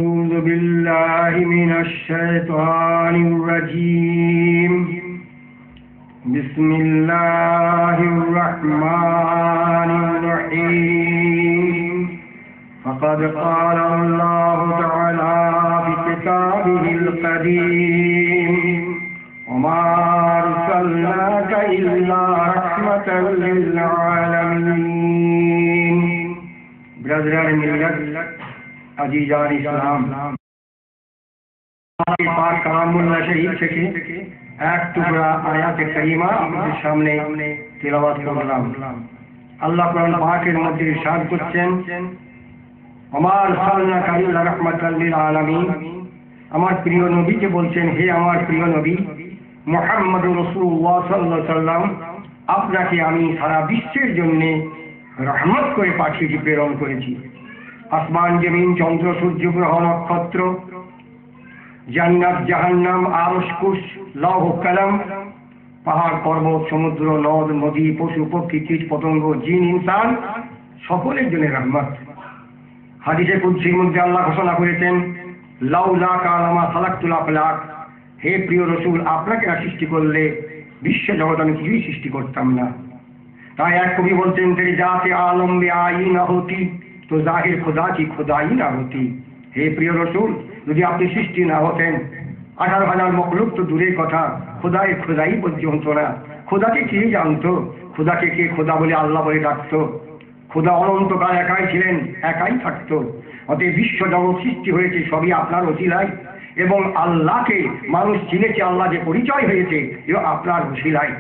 أعوذ بالله من الشيطان الرجيم بسم الله الرحمن الرحيم فقد قال الله تعالى في كتابه القديم وما أرسلناك إلا رحمة للعالمين برادران ملت আজিজান ইসলাম পাক কালামুল্লাহ শরীফ থেকে এক টুকরা আয়াতে কারিমা আপনাদের সামনে তেলাওয়াত করলাম। আল্লাহ কোরআন পাকের মধ্যে ইরশাদ করছেন, ওমা আরসালনাকা ইল্লা রাহমাতাল লিল আলামিন। আমার প্রিয় নবীকে বলছেন, হে আমার প্রিয় নবী মুহাম্মদুর রাসূলুল্লাহ সাল্লাল্লাহু আলাইহি ওয়াসাল্লাম, আপনাকে আমি সারা বিশ্বের জন্য রহমত করে পাঠিয়েছি, প্রেরণ করেছি। আসমান জমিন চন্দ্র সূর্য গ্রহ নক্ষত্র জান্নাত জাহান্নাম আরশ কুরসি লৌহ কলম পাহাড় পর্বত সমুদ্র নদ নদী পশু পক্ষী কীট পতঙ্গ জিন ইনসান সকলের জন্য রহমত। হাদিসে কুদসির মধ্যে আল্লাহ ঘোষণা করেছেন, লাউলা কালামা খালাকতুল আফলাক। হে প্রিয় রাসূল, আপনাকে না সৃষ্টি করলে বিশ্ব জগৎ আমি কিছুই সৃষ্টি করতাম না। তাই এক কবি বলতেন, তেরি জাতে আলম বে আই না হতি তো জাহির খুদা কি খুদাই না হতি। হে প্রিয় রাসূল, যদি আপনি সৃষ্টি না হতেন 18,000 মখলুক তো দূরের কথা, খুদাই পর্যন্ত না। খোদাকে কে জানতো? খোদাকে কে খোদা বলে আল্লাহ বলে ডাকতো? খোদা অনন্তকাল একাই ছিলেন, একাই থাকতো। অতএব বিশ্ব জগৎ সৃষ্টি হয়েছে সবই আপনার ওসিলায়, এবং আল্লাহকে মানুষ চিনেছে, আল্লাহ যে পরিচয় হয়েছে এও আপনার ওসিলায়।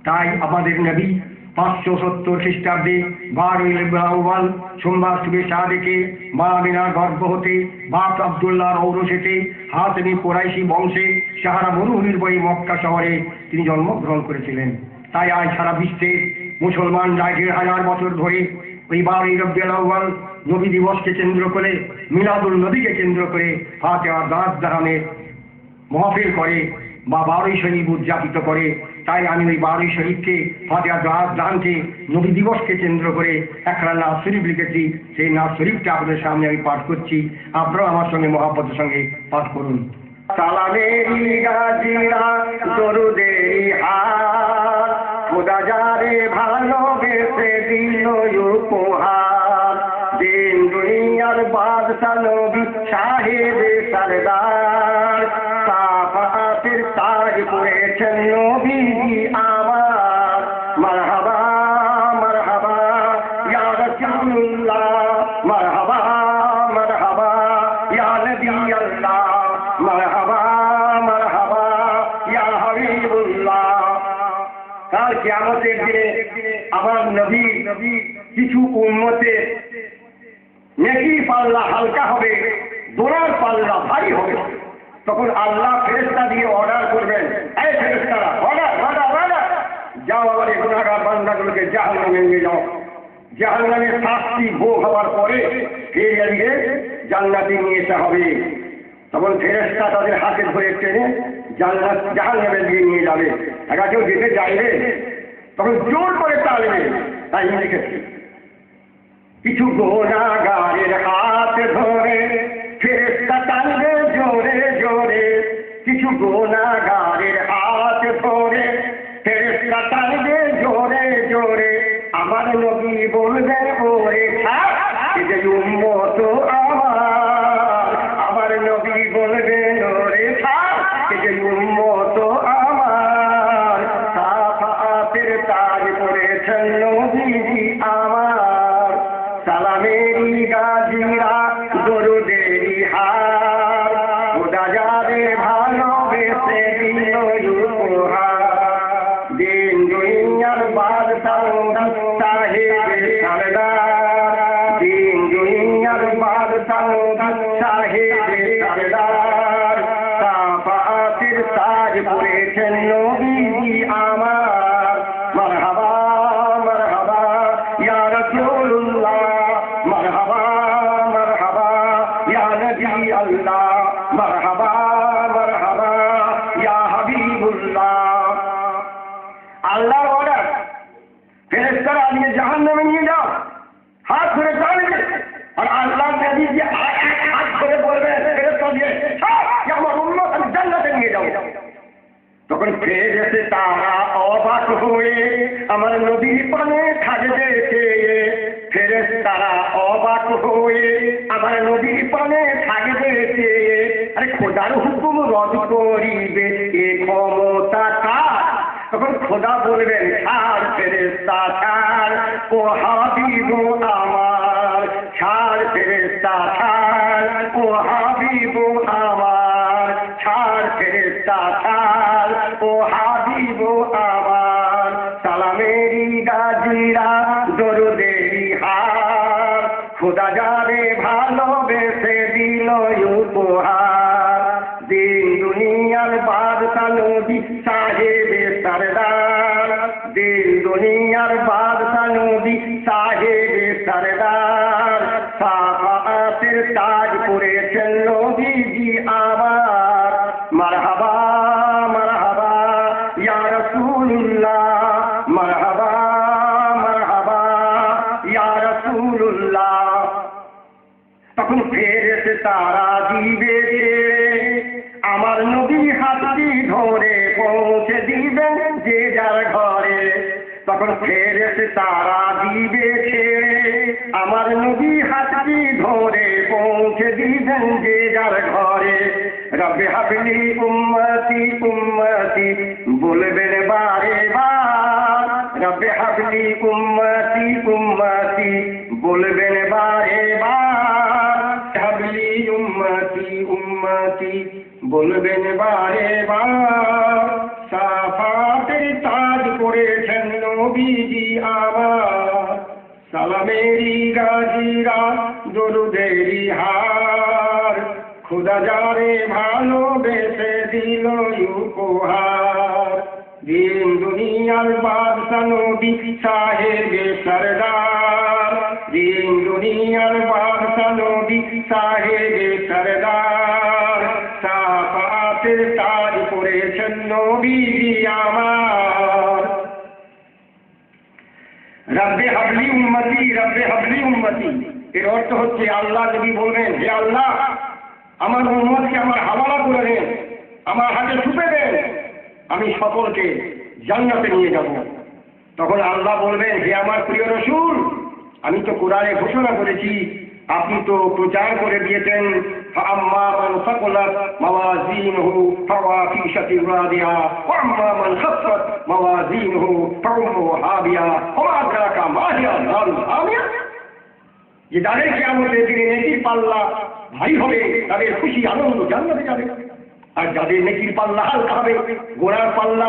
তাই আমাদের নবী 570 খ্রিস্টাব্দে 12 রবিউল আউয়াল সোমবার শুভে সাদেকে মা আমিনার গর্ভ হতে বাপ আব্দুল্লাহর ঔরসেতে হাতেমি কুরাইশি বংশে সাহারা মরুভূমির বই মক্কা শহরে তিনি জন্মগ্রহণ করেছিলেন। তাই আজ সারা বিশ্বে মুসলমান 1,500 বছর ধরে ওই 12 রবিউল আউয়াল নবী দিবসকে কেন্দ্র করে, মিলাদুল নবীকে কেন্দ্র করে ফাতিহা দাঁত দাহানের মাহফিল করে বা 12 শরীফ উদযাপিত করে। তাই আমি ওই 12 শরীফকে ফাতিহা দাঁত দাহানকে নবী দিবসকে কেন্দ্র করে একটা নাজ শরীফ লিখেছি। সেই নাজ শরীফটা আপনাদের সামনে আমি পাঠ করছি, আপনারাও আমার সঙ্গে মহব্বতের সঙ্গে পাঠ করুন। সালামেরি গাজিরা দরুদেরি হাত, খোদা যারে ভালোবেসে দিল উপহার, দিন দুনিয়ার বাদশা নবী সাহেবে সরদার, সাফাতের তাজ পড়েছেন নবীজি আমার। মারহাবা মারহাবা ইয়া রাসূলুল্লাহ, মারহাবা মারহাবা ইয়া নবী আল্লাহ, মারহাবা মারহাবা ইয়া হাবিবুল্লাহ। কাল কিয়ামতের দিনে আমার নবী কিছু উম্মতের নেকির পাল্লা হালকা হবে, দোনার পাল্লা ভারী হবে। তখন আল্লাহ ফেরেশতা দিয়ে অর্ডার করবেন, এই ফেরেশতারা অর্ডার অর্ডার অর্ডার, যাও আমার এই গুনাহগার বান্দাগুলোকে জাহান্নামে নিয়ে যাও। জাহান্নামের শাস্তি ভোগ হওয়ার পরে ফিরে জান্নাতে নিয়ে আসা হবে। তখন ফেরেশতা তাদের হাতে ধরে টেনে জাহান্নামে নিয়ে যাবে। একা কেউ যেতে চাইবে তখন জোর করে টানবে। তাই লিখেছি, কিছু গুনাহগারের হাত ধরে ফেরেশতা টানবে জোরে জোরে, কিছু গুনাহগারের হাত ধরে ফেরেশতা টানবে জোরে জোরে। আমার নবী বলবেন, ওরে এই যে উম্মত আমার, আমার নবী বলবেন, ওরে এই যে উম্মত আমার, সাফাতের তাজ পড়েছেন নবীজি আমার। সালামেরি গাজিরা দরুদেরি হার, খোদা যারে ভালোবেসে দিল উপহার, দিন দুনিয়ার বাদশা সাহেবে সরদার, দিন দুনিয়ার বাদশা সাহেবে সরদার, সাফাতের তাজ পড়েছেন নবীজি আমার। মারহাবা মারহাবা ইয়া রাসূলুল্লাহ, মারহাবা মারহাবা ইয়া নবী আল্লাহ, মারহাবা মারহাবা ইয়া হাবিবুল্লাহ। আল্লাহর অর্ডার, ফেরেশতারা নিয়ে জাহান্নামে নিয়ে যাও, হাত ধরে টানবে। আর আল্লাহ নবী যে হাত ধরে তখন ফেরেশতা তারা অবাক হয়ে আমার নবীর পানে থাকবে চেয়ে, ফেরেশতারা অবাক হয়ে আমার নবীর পানে থাকবে চেয়ে, আরে খোদার হুকুম রদ করিবে এ ক্ষমতা কার? তখন খোদা বলবেন ছাড় ফেরেশতা ছাড়, ও হাবিব আমার ছাড় ফেরেশতা ছাড়, ও হাবিব আমার ছাড় ফেরেশতা ছাড়, ও হাবিব আমার। সালামেরি গাজিরা দরুদেরি হার, খোদা যারে ভালোবেসে দিল উপহার। দিন দুনিয়ার বাদশা নবী সাহেবে সরদার, দিন দুনিয়ার বাদশা নবী সাহেবে সরদার। সাফাতের তাজ পরেছেন নবীজি আমার। মারহাবা মারহাবা ইয়া রাসূলুল্লাহ, মারহাবা মারহাবা ইয়া রাসূলুল্লাহ। তখন ফেরেশতারা দিবে আমার নবী হাতটি ধরে পৌঁছে দিবেন যে যার ঘরে। তখন ফেরেশতারা দিবে ছেড়ে আমার নবী হাতটি ধরে পৌঁছে দিবেন যে যার ঘরে। রব্বে হাবলি উম্মতি উম্মতি বলবেন বারে বার, রব্বে হাবলি উম্মতি উম্মতি বলবেন বারে বার। হাবলি উম্মতি উম্মতি বলবেন বারে বার। সাফাতের তাজ পরেছেন নবীজি আমার। সালামেরি গাজিরা দরুদেরি হার, খোদা যারে ভালোবেসে দিল উপহার। দিন দুনিয়ার বাদশা নবী সাহেবে সরদার, দিন দুনিয়ার বাদশা নবী সাহেবে সরদার। সাফাতের তাজ পরেছেন নবীজি আমার। রব্বে হাবলি উম্মতি, রব্বে হাবলি উম্মতি এর অর্থ হচ্ছে আল্লাহ নবী বলবেন হে আল্লাহ আমার উম্মতকে আমার হাওয়ালা করে দেন, আমার হাতে ছুপে দেন, আমি সকলকে জান্নাতে নিয়ে যাব। তখন আল্লাহ বলবেন হে আমার প্রিয় রাসূল, আমি তো কোরআনে ঘোষণা করেছি, আপনি তো প্রচার করে দিয়েছেন ফাআম্মা মান সাকুলাত মাওয়াজিনুহু ফাওয়াফি শাতির রাদিয়া ওয়া আম্মা মান খাফফাত মাওয়াজিনুহু ফাউম্মুহু হাবিয়া ওয়া আদরাকা মা হিয়া নারুল হামিয়া। যে যাদের কিয়ামতের দিনে নেকির পাল্লা ভারী হবে তাদের খুশি আনন্দ জান্নাতে যাবে, আর যাদের নেকির পাল্লা হালকা হবে গোনার পাল্লা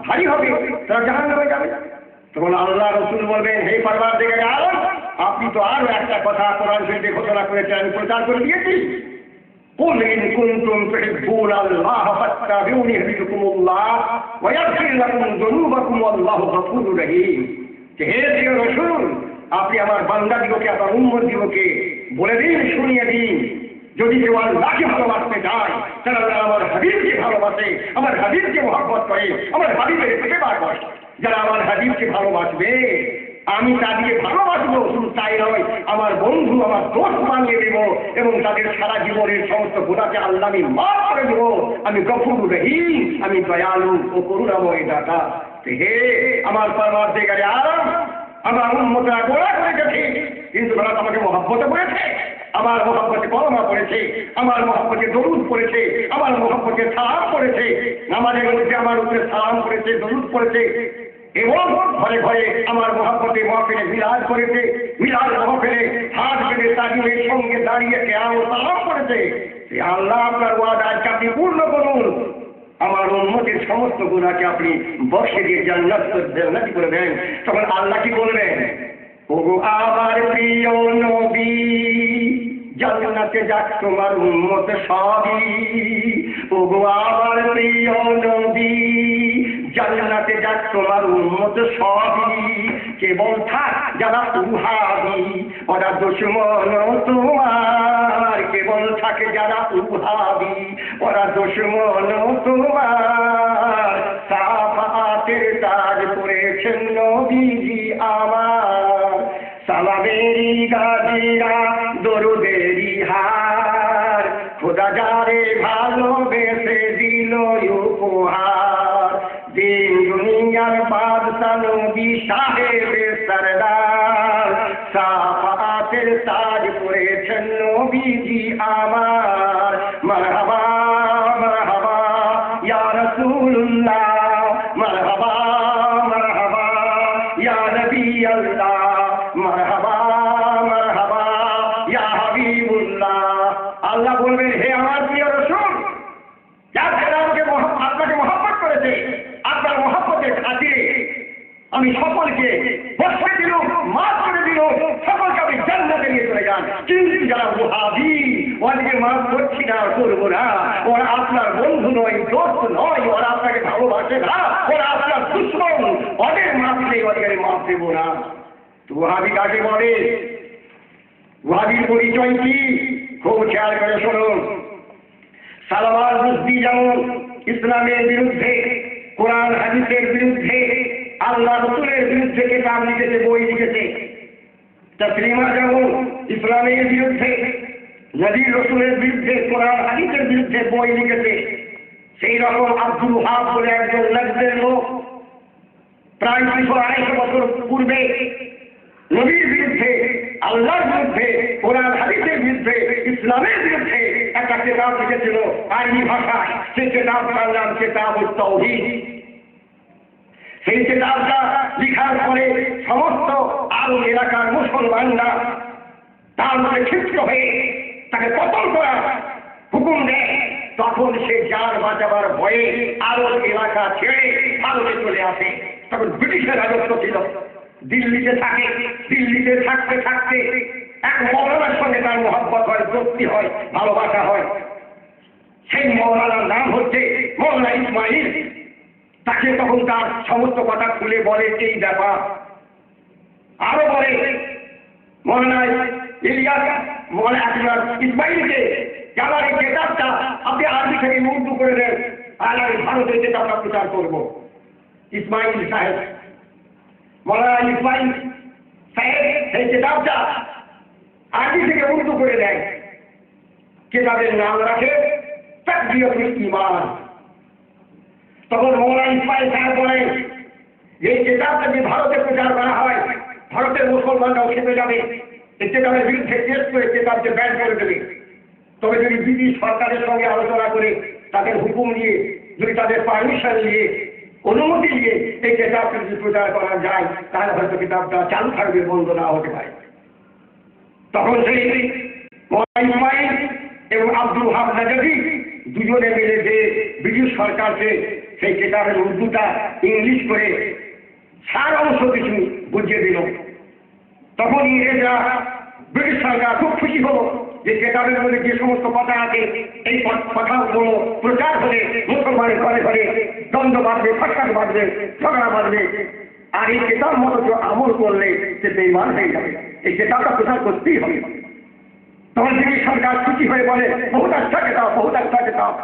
ভারী হবে তারা জাহান্নামে যাবে। তখন আল্লাহ রাসূল বলবেন হে পরওয়ারদিগারে আলম, আপনি তো আরো একটা কথা কোরআন শরীফে ঘোষণা করেছেন, আমি প্রচার করে দিয়েছি। কুল ইন কুনতুম তুহিব্বুনাল্লাহ ফাত্তাবিউনি ইউহিব্বুকুমুল্লাহ ওয়া ইয়াগফির লাকুম যুনুবাকুম ওয়াল্লাহু গফুরুর রহিম। হে প্রিয় রাসূল, আপনি আমার বান্দাদিগকে আমার উম্মতদিগকে বলে দিন, শুনিয়ে দিন, যদি কেউ আল্লাহকে ভালোবাসতে চায়, তারা আমার হাবিবকে ভালোবাসে, আমার হাবিবকে মহব্বত করে, আমার হাবিবের সেবা করে। যারা আমার হাবিবকে ভালোবাসবে আমি তাদেরকে ভালোবাসবো, শুধু তাই নয় আমার বন্ধু আমার দোস্ত বানিয়ে দেব এবং তাদের সারা জীবনের সমস্ত গুনাহকে আল্লাহ আমি মাফ করে দেব। আমি গফুর রহিম, আমি দয়ালু ও করুণাময় দাতা। হে আমার পরওয়ারদিগারে আলম, আমার উম্মতরা গোনা করেছে ঠিক, কিন্তু তারা আমাকে মহব্বত করেছে, আমার মহব্বতে কলমা পড়েছে, আমার মহব্বতে দরুদ পড়েছে, আমার মহব্বতে সালাম পড়েছে, নামাজের মধ্যে আমার উপরে সালাম করেছে, দরুদ পড়েছে এবং ঘরে ঘরে আমার মহব্বতে মহফিলে মিলাদ করেছে, মিলাদ মহফিলে হাত বেঁধে তাজিমের সঙ্গে দাঁড়িয়ে কেয়াম সালাম করেছে। আল্লাহ আপনার ওয়াদা আজকে আপনি পূর্ণ করুন, আমার উম্মতের সমস্ত গুনাহকে আপনি বক্ষে দিয়ে জান্নাতি করে দেন। তখন আল্লাহ কি বলবেন, ওগো আমার প্রিয় নবী জান্নাতে যাক তোমার উম্মত সবই। ওগো আমার প্রিয় নবী জান্নাতে যাক তোমার উম্মত সবই। কেবল থাক যারা উহাবি ওরা দুশমন তোমার, কেবল থাকে যারা উহাবি ওরা দুশমন তোমার। সাফাতের তাজ পরেছেন নবীজি আমার। সালামেরি গাজিরা দরুদেরি হার, খোদা যারে ভালোবেসে দিল উপহার। আমার বাদশা নবী সাহেবে সরদার, সাফাতের তাজ পরেছেন নবীজি আমার। মারহাবা মারহাবা ইয়া রাসূলুল্লাহ, মারহাবা মারহাবা ইয়া নবী আল্লাহ, মারহাবা মারহাবা ইয়া হাবিবুল্লাহ। আল্লাহ বলবেন, হে আমার প্রিয় রাসূল, যার যারা আপনাকে মহব্বত করেছে, আপনার মহব্বতের খাতিরে আমি সকলকে বসে দিল, মাফ করে দিল, সকলকে আমি জান্নাতে নিয়ে চলে যান। কিন্তু যারা ওয়াহাবি, ওদেরকে মাফ করছি না, করবো না, ওরা আপনার বন্ধু নয়, দোস্ত নয়, ওরা আপনাকে ভালোবাসে না, ওরা আপনার দুশ্মন, ওদের মাফ নেই, ওদের মাফ দেবো না। তো ওয়াহাবি কাকে বলে? ওয়াহাবির পরিচয় কি? খুব খেয়াল করে শুনুন। সালমান রুশদি যেমন ইসলামের বিরুদ্ধে, কোরআন হাদিসের বিরুদ্ধে, আল্লাহ রাসূলের বিরুদ্ধে কিতাব লিখেছে, বই লিখেছে, তাসলিমা যেমন ইসলামের বিরুদ্ধে, নবী রাসূলের বিরুদ্ধে, কোরআন হাদিসের বিরুদ্ধে বই লিখেছে, সেই রকম আব্দুল ওয়াহাব বলে একজন নজদের লোক প্রায় 200-250 বছর পূর্বে নবীর বিরুদ্ধে, আল্লাহর বিরুদ্ধে, কোরআন হাদিসের বিরুদ্ধে, ইসলামের বিরুদ্ধে একটা কিতাব লিখেছিল আরবি ভাষায়। সেই কিতাবটার নাম কিতাবুত তাওহীদ। সেই কিতাবটা লিখার পরে সমস্ত আরব এলাকার মুসলমানরা তার মধ্যে ক্ষিপ্ত হয়ে তাকে কতল করার হুকুম দেয়। তখন সে জান বাঁচাবার ভয়ে আরব এলাকা ছেড়ে ভারতে চলে আসে। তখন ব্রিটিশের রাজত্ব ছিল। দিল্লিতে থাকে। দিল্লিতে থাকতে থাকতে এক মৌলানার সঙ্গে তার মহব্বত হয়, দোস্তি হয়, ভালোবাসা হয়। সেই মৌলানার নাম হচ্ছে মৌলানা ইসমাইল। তাকে তখন তার সমস্ত কথা খুলে বলে এই ব্যাপার। আরো বলে মৌলানা ইলিয়াস মৌলানা ইসমাইলকে, আমার এই কিতাবটা আপনি আরবি থেকে উর্দু করে দেন, আর আমি ভারতের কিতাবটা প্রচার করব। ইসমাইল সাহেব, মৌলানা ইসমাইল সাহেব এই কিতাবটা আরবি থেকে উর্দু করে দেয়। কিতাবের নাম রাখে তাকবিয়াতুল ঈমান। তখন মৌলানা ইসমাইল সাহেব বলেন, এই কিতাবটা যদি ভারতে প্রচার করা হয়, ভারতের মুসলমানরাও খেতে যাবে, এই কিতাবের বিরুদ্ধে কেস করে কিতাবকে ব্যান করে দেবে। তবে যদি ব্রিটিশ সরকারের সঙ্গে আলোচনা করে, তাদের হুকুম নিয়ে, যদি তাদের পারমিশন নিয়ে, অনুমতি নিয়ে এই কিতাবটা যদি প্রচার করা যায়, তাহলে হয়তো কিতাবটা চালু থাকবে, বন্ধ না হতে পারে। তখন সেই মৌলানা ইসমাইল এবং আব্দুল ওয়াহাব নাজফি দুজনে মিলে যে ব্রিটিশ সরকারকে সেই কিতাবের উর্দুটা ইংলিশ করে সার অংশ কিছু বুঝিয়ে দিল। তখন ইংরেজরা, ব্রিটিশ সরকার খুব খুশি হলো যে কিতাবের মধ্যে যে সমস্ত কথা আছে, এই কথাগুলো প্রচার হলে মুসলমানের ঘরে ঘরে দ্বন্দ্ব বাঁধবে, ফাঁসাদ বাঁধবে, ঝগড়া বাঁধবে, আর এই কিতাব মতো আমল করলে সে বেঈমান হয়ে যাবে। এই কিতাবটা প্রচার করতেই হবে। তখন ব্রিটিশ সরকার খুশি হয়ে বলে, বহুত আচ্ছা কিতাব, বহুত আচ্ছা কিতাব।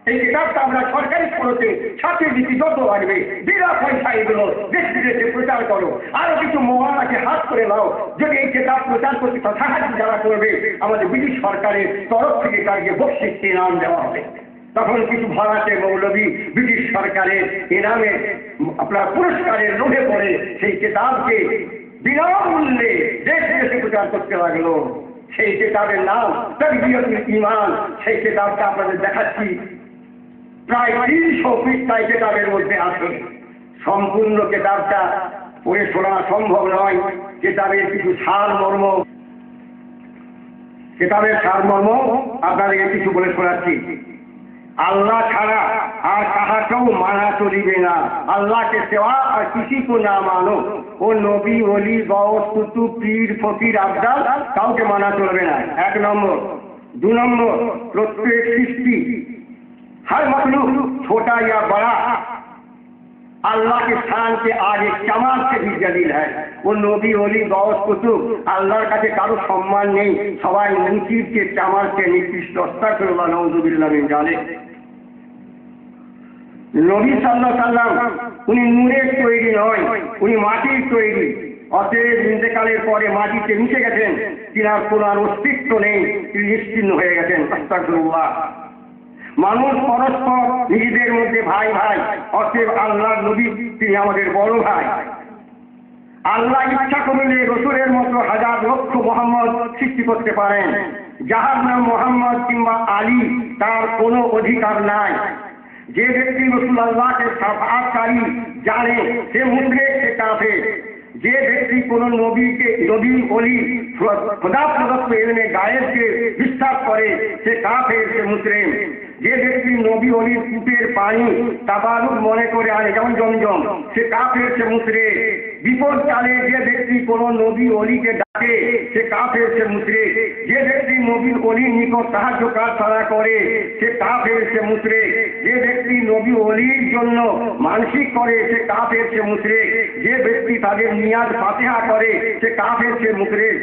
এই কিতাবটা আমরা সরকারি খরচে ছাত্রের নীতি যত লাগবে, বিনা পয়সা এগুলো দেশ বিদেশে প্রচার করো। আরো কিছু মৌলানাকে হাত করে নাও, যদি এই কিতাব প্রচার করতে সাহায্য যারা করবে, আমাদের ব্রিটিশ সরকারের তরফ থেকে তাকে বকশিশ ইনাম দেওয়া হবে। তখন কিছু ভাড়াটে মৌলবী ব্রিটিশ সরকারের ইনামে আপনার পুরস্কারের লোভে পড়ে সেই কিতাবকে বিনামূল্যে দেশ বিদেশে প্রচার করতে লাগলো। সেই কিতাবের নাম তাকবিয়াতুল ঈমান। সেই কিতাবটা আপনাদের দেখাচ্ছি, প্রায় 300 পৃষ্ঠায় কিতাবের মধ্যে আছে। সম্পূর্ণ কিতাবটা পড়ে শোনা সম্ভব নয়। কিতাবের কিছু সারমর্ম, কিতাবের সারমর্ম আপনাদেরকে কিছু বলে শোনাচ্ছি। আল্লাহ ছাড়া আর কাহাকেও মানা চলিবে না। আল্লাহকে সেवा আর किसी को না মানো। ও নবী, ওলি, গওস, কুতুব, পীর, ফকির, আবদাল কাউকে মানা চলবে না। 1 নম্বর। 2 নম্বর, প্রত্যেক সৃষ্টি हर मखलूक छोटा या बड़ा अल्लाह के शान के आगे कमाल से भी जलील है। वो नबी, ओली, गौस, कुतुब আল্লাহর কাছে কারো সম্মান নেই, সবাই মুনকিরকে কামালকে নিকৃষ্ট। আস্তাগফিরুল্লাহ, নাউযুবিল্লাহ মিন জালিক। নবী সাল্লাল্লাহু আলাইহি সাল্লাম উনি নূরের তৈরি নয়, উনি মাটির তৈরি। অতএব ইন্তেকালের পরে মাটিতে মিশে গেছেন, তিনার কোনো অস্তিত্ব নেই, তিনি নিশ্চিহ্ন হয়ে গেছেন। আস্তাগফিরুল্লাহ। মানুষ পরস্পর নিজেদের মধ্যে ভাই ভাই, অতএব আল্লাহর নবী তিনি আমাদের বড় ভাই। আল্লাহ ইচ্ছা করলে রসুলের মতো হাজার লক্ষ মোহাম্মদ সৃষ্টি করতে পারেন, যাহার নাম মোহাম্মদ কিংবা আলী তার কোনো অধিকার নাই। যে ব্যক্তি রসুল আল্লাহকে সাফাতকারী জানে সে মুশরিক, সে কাফের। যে ব্যক্তি কোন নবী ওলি খোদা প্রদত্ত ইলমে গায়েবকে বিশ্বাস করে সে কাফের, সে মুশরিক। যে ব্যক্তি নবী ওলির কূপের পানি তাবারুক মনে করে আনে, যেমন জমজম, সে কাফের, সে মুশরিক। বিপদকালে যে ব্যক্তি কোন নবী ওলিকে ডাকে সে কাফের, সে মুশরিক। যে ব্যক্তি নবী ওলির নিকট সাহায্য প্রার্থনা করে সে কাফের, সে মুশরিক। যে ব্যক্তি নবী ওলির জন্য মানসিক করে সে কাফের, সে মুশরিক। যে ব্যক্তি তাদের নিয়াজ ফাতিহা করে সে কাফের, সে মুশরিক।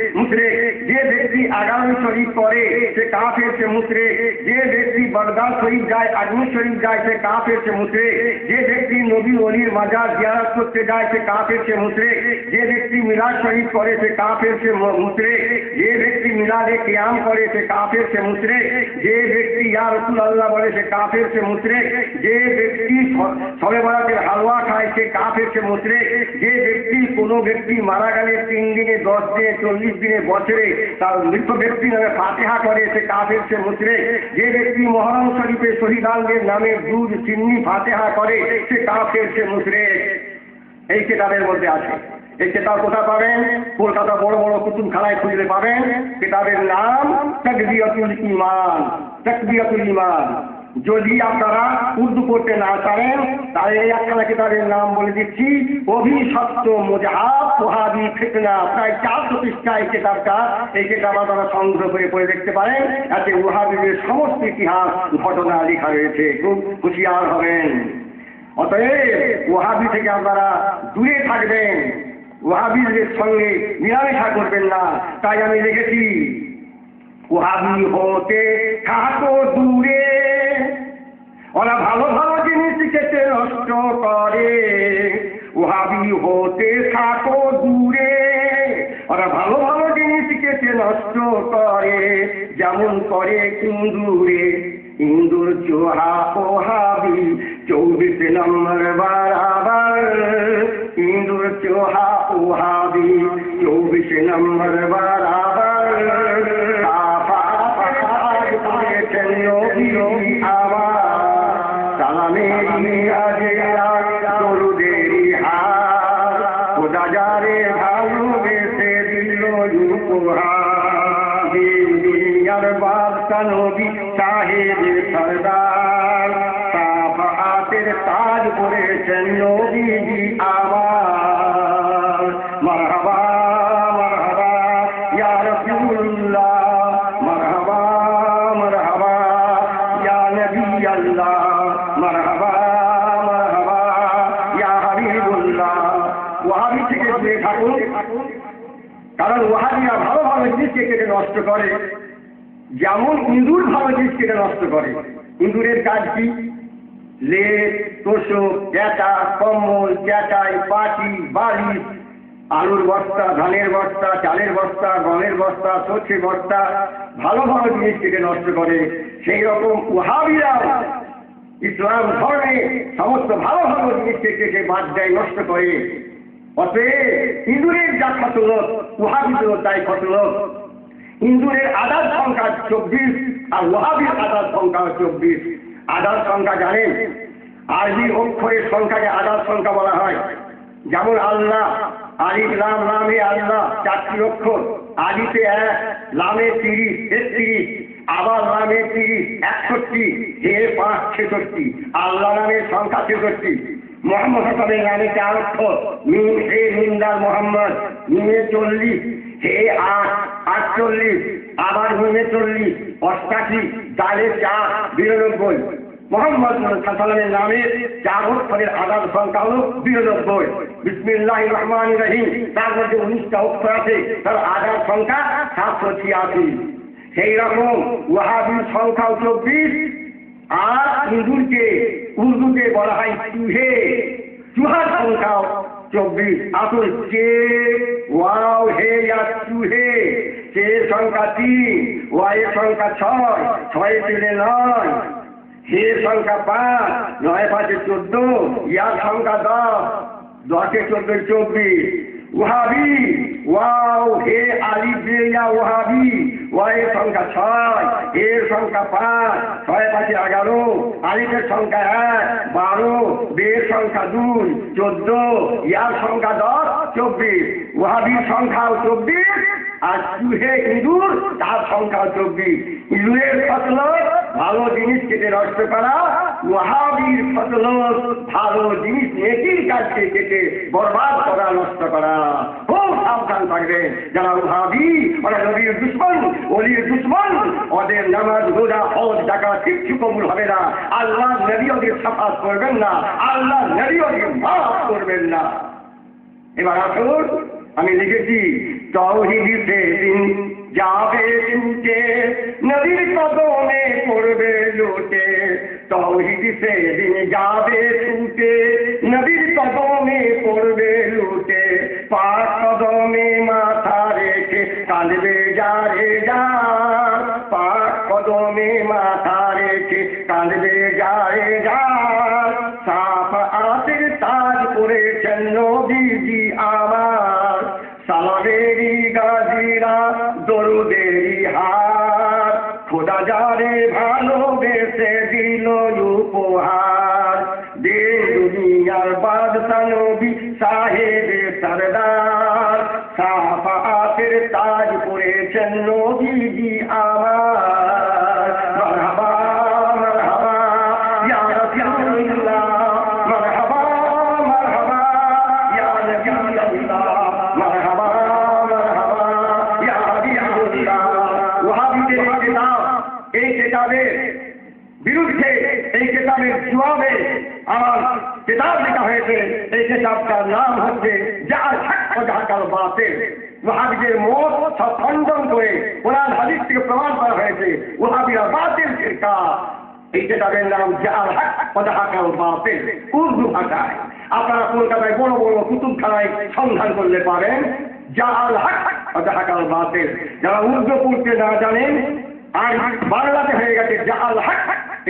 যে ব্যক্তি আগামী শরীফ করে সে কাফের, সে মুশরিক। যে ব্যক্তি বাগদাদ শরীফ যায়, আজমির শরীফ যায়, সে কাফের, সে মুশরিক। যে ব্যক্তি নবী ওলির মাজার জিয়ারত করতে যায় সে কাফের, সে মুশরিক। যে ব্যক্তি মিলাদ শরীফ করে সে কাফের, সে মুশরিক। যে ব্যক্তি মিলাদে কিয়াম করে সে কাফের, সে মুশরিক। যে ব্যক্তি ইয়া রাসূলুল্লাহ বলে সে কাফের, সে মুশরিক। যে ব্যক্তি শবে বরাতের হালুয়া খায় সে কাফের, সে মুশরিক। যে ব্যক্তি কোনো ব্যক্তি মারা গেলে 3 দিনে, 10 দিনে, 40 দিনে, বছরে তার মৃত ব্যক্তি নামে ফাতিহা করে সে কাফের, সে মুশরিক। যে ব্যক্তি মুহররম শরীফে শহীদানদের নামে দুধ চিন্নি ফাতিহা করে সে কাফের, সে মুশরিক। এই কিতাবের মধ্যে আছে। এই কিতাব কোথায় পাবেন? কলকাতা বড় বড় কুতুবখানায় খুঁজলে পাবেন। কিতাবের নাম তাকবিয়াতুল ঈমান। তাকবিয়াতুল ঈমান। যদি আপনারা উর্দু পড়তে না পারেন তাহলে এই একখানা কিতাবের নাম বলে দিচ্ছি, অভিশপ্ত মুজহাব ওয়াহাবি ফিতনা। প্রায় 400 পৃষ্ঠা এই কিতাবটা। এই কিতাব আপনারা সংগ্রহ করে পড়ে দেখতে পারেন। এতে ওয়াহাবিদের সমস্ত ইতিহাস ঘটনা লেখা রয়েছে। খুব হুঁশিয়ার হবেন। অতএব ওয়াহাবি থেকে আপনারা দূরে থাকবেন, ওয়াহাবিদের সঙ্গে মিলামেশা করবেন না। তাই আমি লিখেছি, ওয়াহাবি হতে থাকো দূরে, ওরা ভালো ভালো জিনিস কেটে নষ্ট করে। ওয়াহাবি হতে থাকো দূরে, ওরা ভালো ভালো জিনিস কেটে নষ্ট করে। যেমন করে ইন্দুরে, ইন্দুর চোহা ওহাবি 24 নম্বর বরাবর। ইন্দুর চোহা ওহাবি 24 নম্বর বরাবর। করেছেন নবী আমার, সালামেরি আজেরা দরুদেরি হার। খোদা যারে ভালোবেসে দিল উপহার। দুনিয়ার বাদশা নবী সাহেব সরদার, সাফাতের তাজ পরেছেন নবীজি আমার। মারহাবা মারহাবা ইয়া রাসূলুল্লাহ, মারহাবা মারহাবা ইয়া নবী আল্লাহ, মারহাবা মারহাবা ইয়া হাবিবুল্লাহ। ওয়াহাবি থেকে দূরে থাকুন, কারণ ওয়াহাবিরা ভালো ভালো জিনিসকে কেটে নষ্ট করে। যেমন ইঁদুর ভালো জিনিস কেটে নষ্ট করে। ইঁদুরের কাজ কি? লেপ, তোষক, চ্যাটা, কম্বল, চ্যাটাই, পাটি, বালিশ, আলুর বস্তা, ধানের বস্তা, চালের বস্তা, গমের বস্তা, সর্ষে বস্তা, ভালো ভালো জিনিস কেটে নষ্ট করে। সেই রকম ওয়াহাবিরা ইসলাম ধর্মে সমস্ত ভালো ভালো জিনিসকে কেটে বাদ দেয়, নষ্ট করে। অতএব ইঁদুরের যা ফসলত ওয়াহাবিদেরও তাই ফসলত। ইন্দুরের আদার সংখ্যা 24 আর ওয়াহাবির আদার সংখ্যা 24। আদার সংখ্যা জানেন? আরবি অক্ষরের সংখ্যাকে আদার সংখ্যা বলা হয়। যেমন আল্লাহ, আলিফ লাম লামে আল্লাহ 4টি অক্ষর। আলিফে 1, লামে 30 33, আবার লামে 30 61, হে 5 66। আল্লাহ নামের সংখ্যা 63। মোহাম্মদ হাসানের নামে 4 অক্ষর। মিম হে মিমদার মোহাম্মদ, মিমে 40, হে 8 48, আবার মিমে 40 88, দালে 4 92। মোহাম্মদ সাল্লামের নামে 4 অক্ষরের আদার সংখ্যা হল 92। বিসমিল্লাহির রহমানির রহিম, তার মধ্যে 19টা অক্ষর আছে, তার আদার সংখ্যা 786। সেই রকম ওয়াহাবির সংখ্যা 24। আর ইঁদুরকে উর্দুতে বলা হয় চুহে, চুহার সংখ্যা 24। আসল চে ওয়াও হে ইয়া চুহে, চে সংখ্যা 3, ওয়াই সংখ্যা 6, 6 3 9। হের সংখ্যা 5, 9 5 14, ইয়ার সংখ্যা 10, 10 14 24। ওয়াহাবি, ওয়াও হে আলিফ বে ইয়া ওয়াহাবি, ওয়ায়ের সংখ্যা 6, এর সংখ্যা 5, 6 5 11, আলিফের সংখ্যা 1, 12, বের সংখ্যা 2, 14, ইয়ার সংখ্যা 10, 24। ওয়াহাবির সংখ্যাও 24, আর চুহে ইঁদুর তার সংখ্যাও 24। ইঁদুরের ফসলত ভালো জিনিস কেটে নষ্ট করা, ওয়াহাবির ফসলত ভালো জিনিস নেকির কাজকে কেটে বরবাদ করা, নষ্ট করা। খুব সাবধান থাকবেন যারা ওয়াহাবি, ওরা নবীর দুশমন, ওলির দুশমন, ওদের নামাজ রোজা হজ জাকাত কিচ্ছু কবুল হবে না। আল্লাহ নবী ওদের সাফাত করবেন না, আল্লাহ নবী ওদের মাফ করবেন না। এবার আসুন, আমি লিখেছি তাওহীদ সেদিন যাবে ছুটে, নবীর কদমে পড়বে লুটে। তাওহীদ সেদিন যাবে ছুটে, নবীর কদমে পড়বে লুটে। পাক কদমে মাথা রেখে কাঁদবে যারে যার, পাক কদমে মাথা রেখে কাঁদবে যারে যার। সাফাতের তাজ পরেছেন নবীজি আমার, সালামেরই গাজিরা দরুদেরই হার। খোদা যারে ভালোবেসে দিল উপহার, দিন দুনিয়ার বাদশা নবী সাহেবে সরদার। সাফাতের তাজ পরেছেন নবীজি আমার। মারহাবা মারহাবা ইয়া রাসূলুল্লাহ, মারহাবা মারহাবা ইয়া নবীল্লাহ, মারহাবা মারহাবা ইয়া হাবিবুল্লাহ। ওয়াহাবিদের কিতাব, এই কিতাবের বিরুদ্ধে, এই কিতাবের জবাবে আমার কিতাব লেখা হয়েছে। এই কিতাবটার নাম হচ্ছে জাল হক ওয়া জাহাকাল বাতিল। ওয়াহাবিদের মত সব খণ্ডন করে কোরআন হাদিস থেকে প্রমাণ করা হয়েছে ওয়াহাবিরা বাতিল ফিরকা। এই কিতাবের নাম জাল হক ওয়া জাহাকাল বাতিল, উর্দু ভাষায়। আপনারা কলকাতায় বড় বড় কুতুবখানায় সন্ধান করলে পাবেন জাল হক ওয়া জাহাকাল বাতিল। যারা উর্দু পড়তে না জানেন, আর বাংলাতে হয়ে গেছে জাল হক,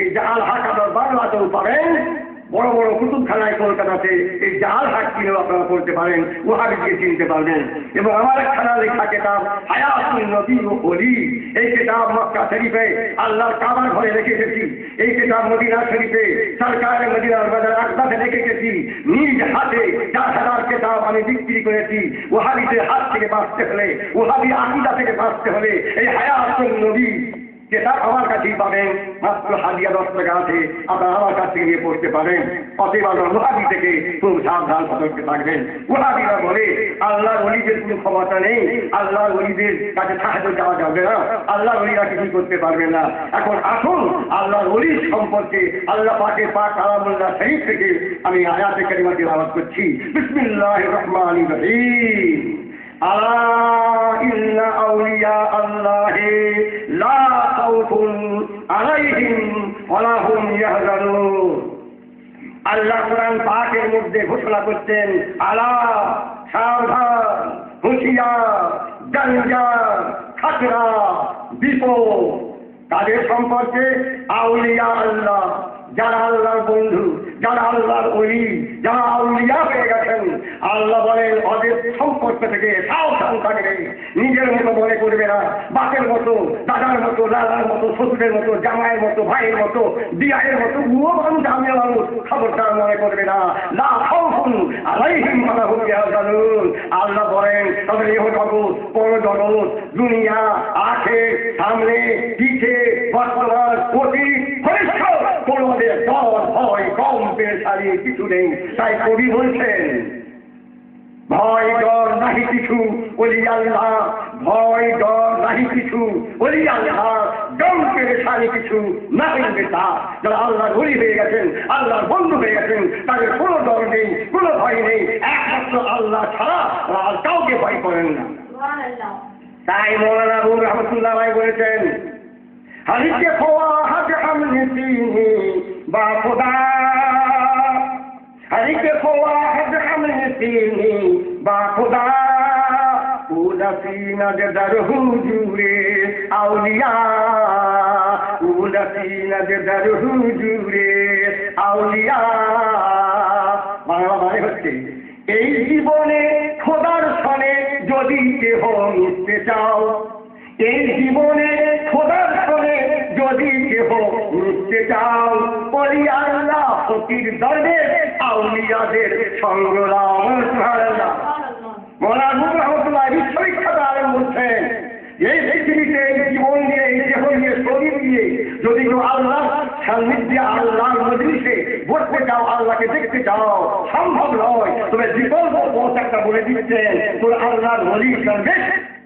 এই জাল হক আপনার বাংলাতেও পাবেন। বড় বড় কুতুবখানায় কলকাতাতে এই জাল হক কিনেও আপনারা পড়তে পারেন, ওয়াহাবিকে চিনতে পারবেন। এবং আমার একখানা লেখা কিতাব হায়াতুন নবী ও ওলি, এই কিতাব মক্কা শরীফে আল্লাহর কাবার ঘরে রেখে গেছি। এই কিতাব মদিনা শরীফে সরকারের মদিনার বাজার আকবাতে রেখে গেছি। নিজ হাতে 4,000 কিতাব আমি বিক্রি করেছি। ওয়াহাবিদের হাত থেকে বাঁচতে হলে, ওয়াহাবি আকীদা থেকে বাঁচতে হলে এই হায়াতুন নবী কিতাব আমার কাছেই পাবেন। মাত্র হাদিয়া 10 টাকা আছে, আপনারা আমার কাছ থেকে নিয়ে পড়তে পারেন। অতএব ওয়াহাবি থেকে খুব সাবধান সতর্ক থাকবেন। ওয়াহাবিরা বলে আল্লাহর ওলিদের কোনো ক্ষমতা নেই, আল্লাহর ওলিদের কাছে সাহায্য চাওয়া যাবে না, আল্লাহর ওলিরা কিছুই করতে পারবে না। এখন আসুন আল্লাহর ওলির সম্পর্কে আল্লাহ পাকের পাক কালামুল্লাহ শরীফ থেকে আমি আয়াতে কারিমা তিলাওয়াত করছি। বিসমিল্লাহির রহমানির রহিম। আলা ইন্না আউলিয়া আল্লাহি লা খাউফুন আলাইহিম ওয়া লা হুম ইয়াহজানুন। আল্লাহ কোরআন পাকের মধ্যে ঘোষণা করছেন, আলা সাবধান, হুঁশিয়ার, জঞ্জাল, খাতরা, বিপদ। তাদের সম্পর্কে আউলিয়া আল্লাহ, যারা আল্লাহর বন্ধু, যারা আল্লাহর ওলি, যারা আউলিয়া হয়ে গেছেন, আল্লাহ বলেন ওদের সম্পর্ক থেকে সাবধান থাকবে। নিজের মতো মনে করবে না, বাপের মতো, দাদার মতো, লালার মতো, শ্বশুরের মতো, জামাইয়ের মতো, ভাইয়ের মতো, বিয়ের মতো উও মানুষ, আমি মানুষ, খবরদার মনে করবে না। লা খাউফুন আলাইহিম ওয়া লা হুম ইয়াহজানুন। আল্লাহ বলেন তাদের ইহ জগৎ, পর জগৎ, দুনিয়া, আখিরাত, সামনে, পিছে, বর্তমান, অতীত, ভবিষ্যৎ, কোনদের ডর, ভয়, কম পেশারি কিছু নেই। তাই কবি বলছেন, ভয় ডর নাহি কিছু ওলি আল্লাহ, ভয় ডর নাহি কিছু ওলি আল্লাহ, কম পেশারি কিছু নাহি বেতা। যারা আল্লাহর ওলি হয়ে গেছেন, আল্লাহর বন্ধু হয়ে গেছেন, তাদের কোনো ডর নেই, কোনো ভয় নেই। একমাত্র আল্লাহ ছাড়া আর কাউকে ভয় করেন না। তাই মৌলানা আবু রহমতুল্লাহ ভাই বলেছেন, হারিকে খোয়া হাজ হামনি সিনি বা খোদা, হারিকে খোয়া হাজ হামনি সিনি বা খোদা, উদাসীন দর হুজুরে আউলিয়া। উলাসিনা যে দার হুজুরে আউলিয়া। বাংলা মানে হচ্ছে এই জীবনে খোদার সনে যদি কেহ মিশতে চাও, এই জীবনে খোদার সনে যদি কেহ মিশতে চাও, বলি আল্লাহ ফকির দরবেশ আউলিয়াদের সঙ্গ নাও। সুবহানাল্লাহ। মৌলানা রহমতুল্লাহ বিশ্ববিখ্যাত আলেম বলছেন, এই পৃথিবীতে এই জীবন দিয়ে, এই দেহ দিয়ে, শরীর দিয়ে যদি কেউ আল্লাহর সান্নিধ্যে, আল্লাহর মজলিসে বসতে চাও, আল্লাহকে দেখতে চাও, সম্ভব নয়। তবে বিকল্প পথ একটা বলে দিচ্ছেন, তোর আল্লাহর মজলিস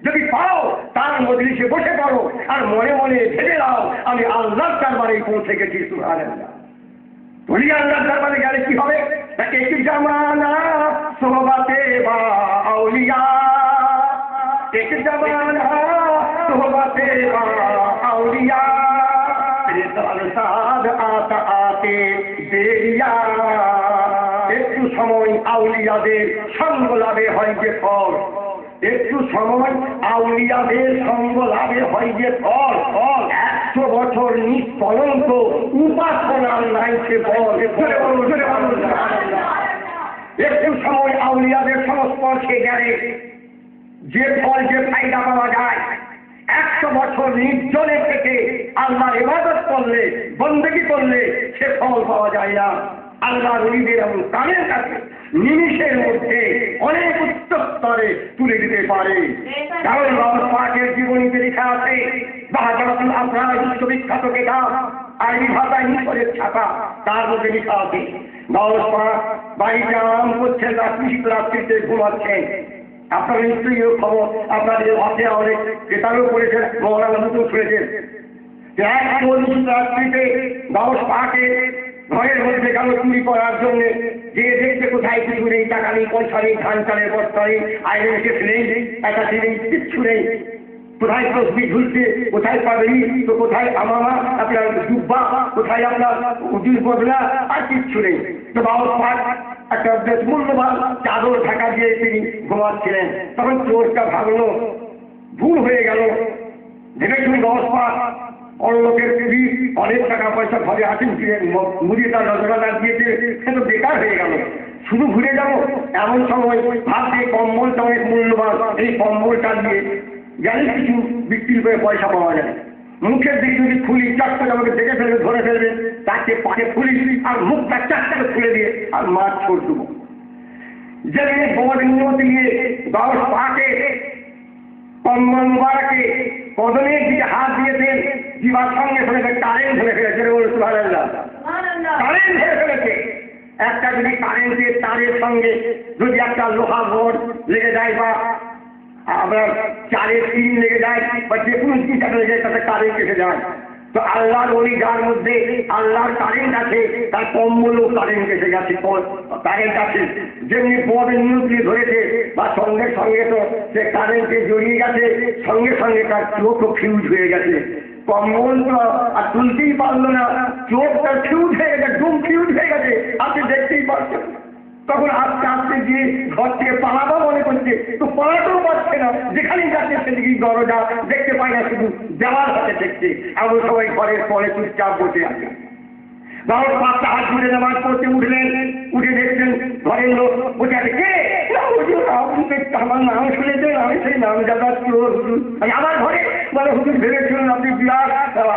যদি পাও তার মজলিসে বসে পড়ো আর মনে মনে ভেবে নাও আমি আল্লাহর দরবারেই পৌঁছে গেছি। সুবহানাল্লাহ। বলি আল্লাহর দরবারে গেলে কি হবে? এক জামানা সোহবাতে বা আউলিয়া, এক জামানা সোহবাতে বা আউলিয়া, সাদ আতা আতে দেরিয়া। একটু সময় আউলিয়াদের সঙ্গ লাভে হয় যে ফল, একটু সময় আউলিয়াদের সঙ্গ লাভে হয় যে ফল, 100 বছর নিষ্কলঙ্ক উপাসনার নাই সে ফল। একটু সময় আউলিয়াদের সংস্পর্শে গেলে যে ফল, যে ফায়দা পাওয়া যায়, 100 বছর নির্জনে থেকে আল্লাহর ইবাদত করলে, বন্দেগী করলে সে ফল পাওয়া যায় না। আল্লাহর ওলিদের এবং তাদের কাছে নিমিষের মধ্যে অনেক উচ্চ স্তরে তুলে দিতে পারে। কারণ বাবা পাকের জীবনীতে লেখা আছে, বাহাদুর আপনার বিশ্ববিখ্যাত কিতাব আরবি ভাষায় মিশরের ছাপা, তার মধ্যে লেখা আছে গাউস পাক বাড়িতে আরাম করছেন, রাত্রিতে ঘুমাচ্ছেন। আপনার নিশ্চয়ই খবর আপনাদের হাতে অনেক ক্রেতারও করেছেন, মৌলানা নতুন শুনেছেন। 1 রাত্রিতে গাউস পাকে ঘরের মধ্যে গেল চুরি করার জন্য, যে দেখতে কোথায় কিছু নেই, টাকা নেই, পয়সা নেই, ধান চালের বস্তা নেই, আইনের কেস নেই, একটা নেই, কিচ্ছু নেই। কোথায় তসবি ঝুলছে, কোথায় পাগড়ি, তো কোথায় আমামা, আপনার জুব্বা, কোথায় আপনার উজুর বদলা, আর কিচ্ছু নেই। তো বাবা পাক একটা বেশ মূল্যবান চাদর ঢাকা দিয়ে তিনি ঘুমাচ্ছিলেন। তখন চোরটা ভাবলো ভুল হয়ে গেল, ভেবেছেন গাউস পাক বড় লোকের দেবী, অনেক টাকা পয়সা ঘরে আসেন, মুড়িয়ে তার রজনাদার দিয়েছে, সে তো বেকার হয়ে গেল, শুধু ঘুরে যাবো। এমন সময় ভাবছে কম্বলটা অনেক মূল্যবান, এই কম্বলটা দিয়ে গেলে কিছু বিক্রি করে পয়সা পাওয়া যায়। মুখের দিকে যদি খুলি, চারটা আমাকে দেখে ফেলবে, ধরে ফেলবে, তাকে পাকে খুলি আর মুখটা চারটাকে খুলে দিয়ে আর মাছ ছোট দেবো। যে বড় নিয়তি নিয়ে গাউস পাকে কম্বল মুবারকে কদমের দিকে হাত দিয়েছেন, জীবার সঙ্গে সঙ্গে কারেন্ট ধরে ফেলেছে। সুবহানাল্লাহ। কারেন্ট ধরে ফেলেছে। একটা যদি কারেন্টের তারের সঙ্গে যদি একটা লোহা রড লেগে যায়, বা আপনার চারের টিন লেগে যায়, বা যে কোনো জিনিস লেগে যায়, তাতে কারেন্ট এসে যায়। তো আল্লাহর ওলি যার মধ্যে আল্লাহর কারেন্ট আছে, তার কম্বলও কারেন্ট এসে গেছে, কারেন্ট আছে। যেমনি বড় নিউজ দিয়ে ধরেছে, বা সঙ্গে সঙ্গে তো সে কারেন্টে জড়িয়ে গেছে, সঙ্গে সঙ্গে তার চোখও ফিউজ হয়ে গেছে। কম্বল তো আর তুলতেই পারলো না, চোখটা ফিউজ হয়ে গেছে, ডুম ফিউজ হয়ে গেছে, আপনি দেখতেই পাচ্ছেন। তখন আস্তে আস্তে গিয়ে ঘর থেকে পালাবা মনে করছে, তো পালাতেও পারছে না, যেখানেই যাচ্ছে সেদিকেই দরজা দেখতে পাই না, শুধু দেওয়ার হাতে দেখছে। এমন সবাই ঘরের পরে চুপচাপ বসে আছে। গাউস পাক হাত ধরে নামাজ পড়তে উঠলেন, উঠে দেখছেন ঘরের লোক বসে আছে। কে? আমার নাম শুনেছেন, আমি সেই নাম জানার চোর হুজুর, আমার ঘরে বলে হুজুর ভেবেছিলেন আপনি বিরাট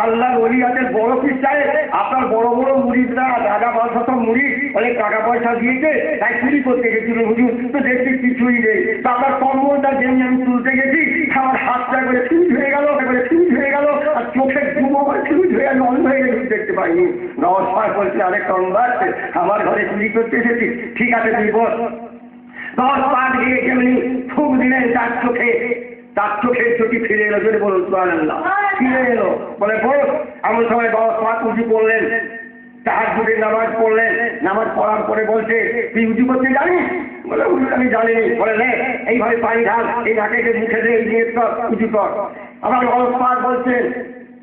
আল্লাহর ওলি আছেন, বড় পীর সাহেব, আপনার বড় বড় মুরিদরা, দাদা বাদশা সব মুরিদ অনেক টাকা পয়সা দিয়েছে, তাই চুরি করতে গেছিলেন হুজুর, তো দেখছি কিছুই নেই। তো আপনার কম্বলটা যেমনি আমি তুলতে গেছি, আমার হাতটা করে ফিউজ হয়ে গেল, একেবারে ফিউজ হয়ে গেল, আর চোখের ডুবো ফিউজ হয়ে গেল, অন্ধ হয়ে গেছে, দেখতে পাইনি। গাউস পাক বলছে, আরেক কম্বল আমার ঘরে চুরি করতে এসেছি, ঠিক আছে তুই বল। গাউস পাক দিয়ে যেমনি ফুক দিলেন তার চোখের চোখে ফিরে এলো। যদি বলুন সুবহানাল্লাহ। ফিরে এলো, বলে বল। এমন সময় গাউস পাক উঁচু করলেন, তাহাজ্জুদের নামাজ পড়লেন। নামাজ পড়ার পরে বলছে, তুই উঁচু করতে জানিস? বলে হুজুর আমি জানিনি। বলে নে, এইভাবে পানি ঢাল, এই নাকে মুখে দে, এই নিয়ে উঁচু কর। আমার গাউস পাক বলছেন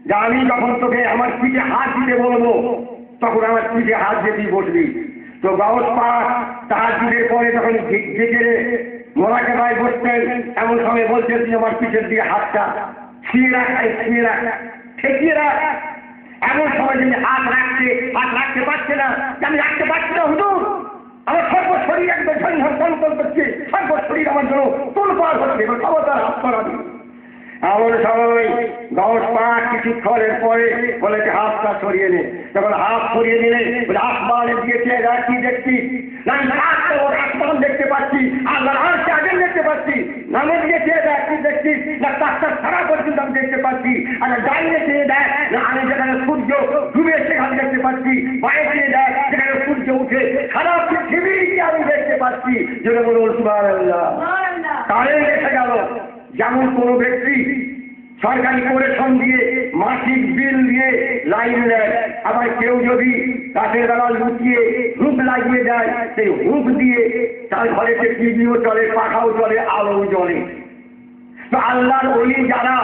যে আমি যখন তোকে আমার পিঠে হাত দিতে বলবো, তখন আমার পিঠে হাত দিয়ে তুই বসবি। তো গাউস পাক তাহাজ্জুদের পরে যখন জেগে মোরাকাবায় বসতেন, এমন সময় বলছেন তুই আমার পিঠের দিকে হাতটা ছুঁয়ে রাখ, ছুঁয়ে রাখ, ঠেকিয়ে রাখ। এমন সময় যদি হাত রাখতে পারছে না, আমি রাখতে পারছি না হুজুর, আমার সর্ব শরীর একদম ঝনঝন কন্ট্রোল করছে, সর্ব শরীর আমার জন্য তোলপাড় হচ্ছে, ক্ষমতার হাত করা দিই। এমন সময় গাউস পাক কিছুক্ষণের পরে বলেছে হাতটা সরিয়ে নে। যখন হাত সরিয়ে নিলে বলে আসমানে দিয়েছে কি দেখছি, আসমান দেখতে পাচ্ছি, আল্লাহর আরশে আযম দেখতে পাচ্ছি, নামে দিয়েছে কি দেখছি না তার সারা পর্যন্ত আমি দেখতে পাচ্ছি, আর ডাইনে চেয়ে দেয় না আমি যেখানে সূর্য ডুবে সেখানে দেখতে পাচ্ছি, বাইরে চেয়ে দেয় যেখানে সূর্য উঠে সারা পৃথিবীকে আমি দেখতে পাচ্ছি। যেটা বলুন সুবহানাল্লাহ। কারেন্ট এসে গেল। যেমন কোনো ব্যক্তি সরকারি কোরেশন দিয়ে মাসিক বিল দিয়ে লাইন নেয়, আবার কেউ যদি রাতের বেলা লুকিয়ে হুক লাগিয়ে দেয়, সেই হুক দিয়ে তার ঘরেতে টিভিও চলে, পাখাও চলে, আলোও জ্বলে। তো আল্লাহর ওলি যারা,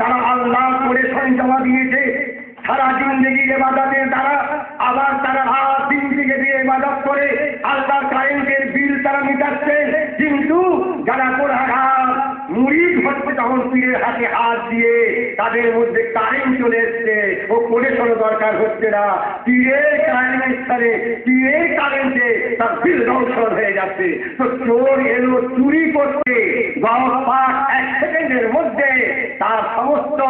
তারা আল্লাহ কোরেশন জমা দিয়েছে সারা জিন্দেগির ইবাদতের দ্বারা, আবার তারা রাত দিন থেকে দিয়ে ইবাদত করে আল্লাহর কারেন্টের বিল তারা মিটাচ্ছে। কিন্তু যারা কোরআন মুরিদ হচ্ছে তখন পীরের হাতে হাত দিয়ে তাদের মধ্যে কারেন্ট চলে এসছে, ও কোরেশনও দরকার হচ্ছে না, পীরের কারেন্টে তার বিল রৌশন হয়ে যাচ্ছে। তো চোর এলো চুরি করতে, গাউস পাক 1 সেকেন্ডের মধ্যে তার সমস্ত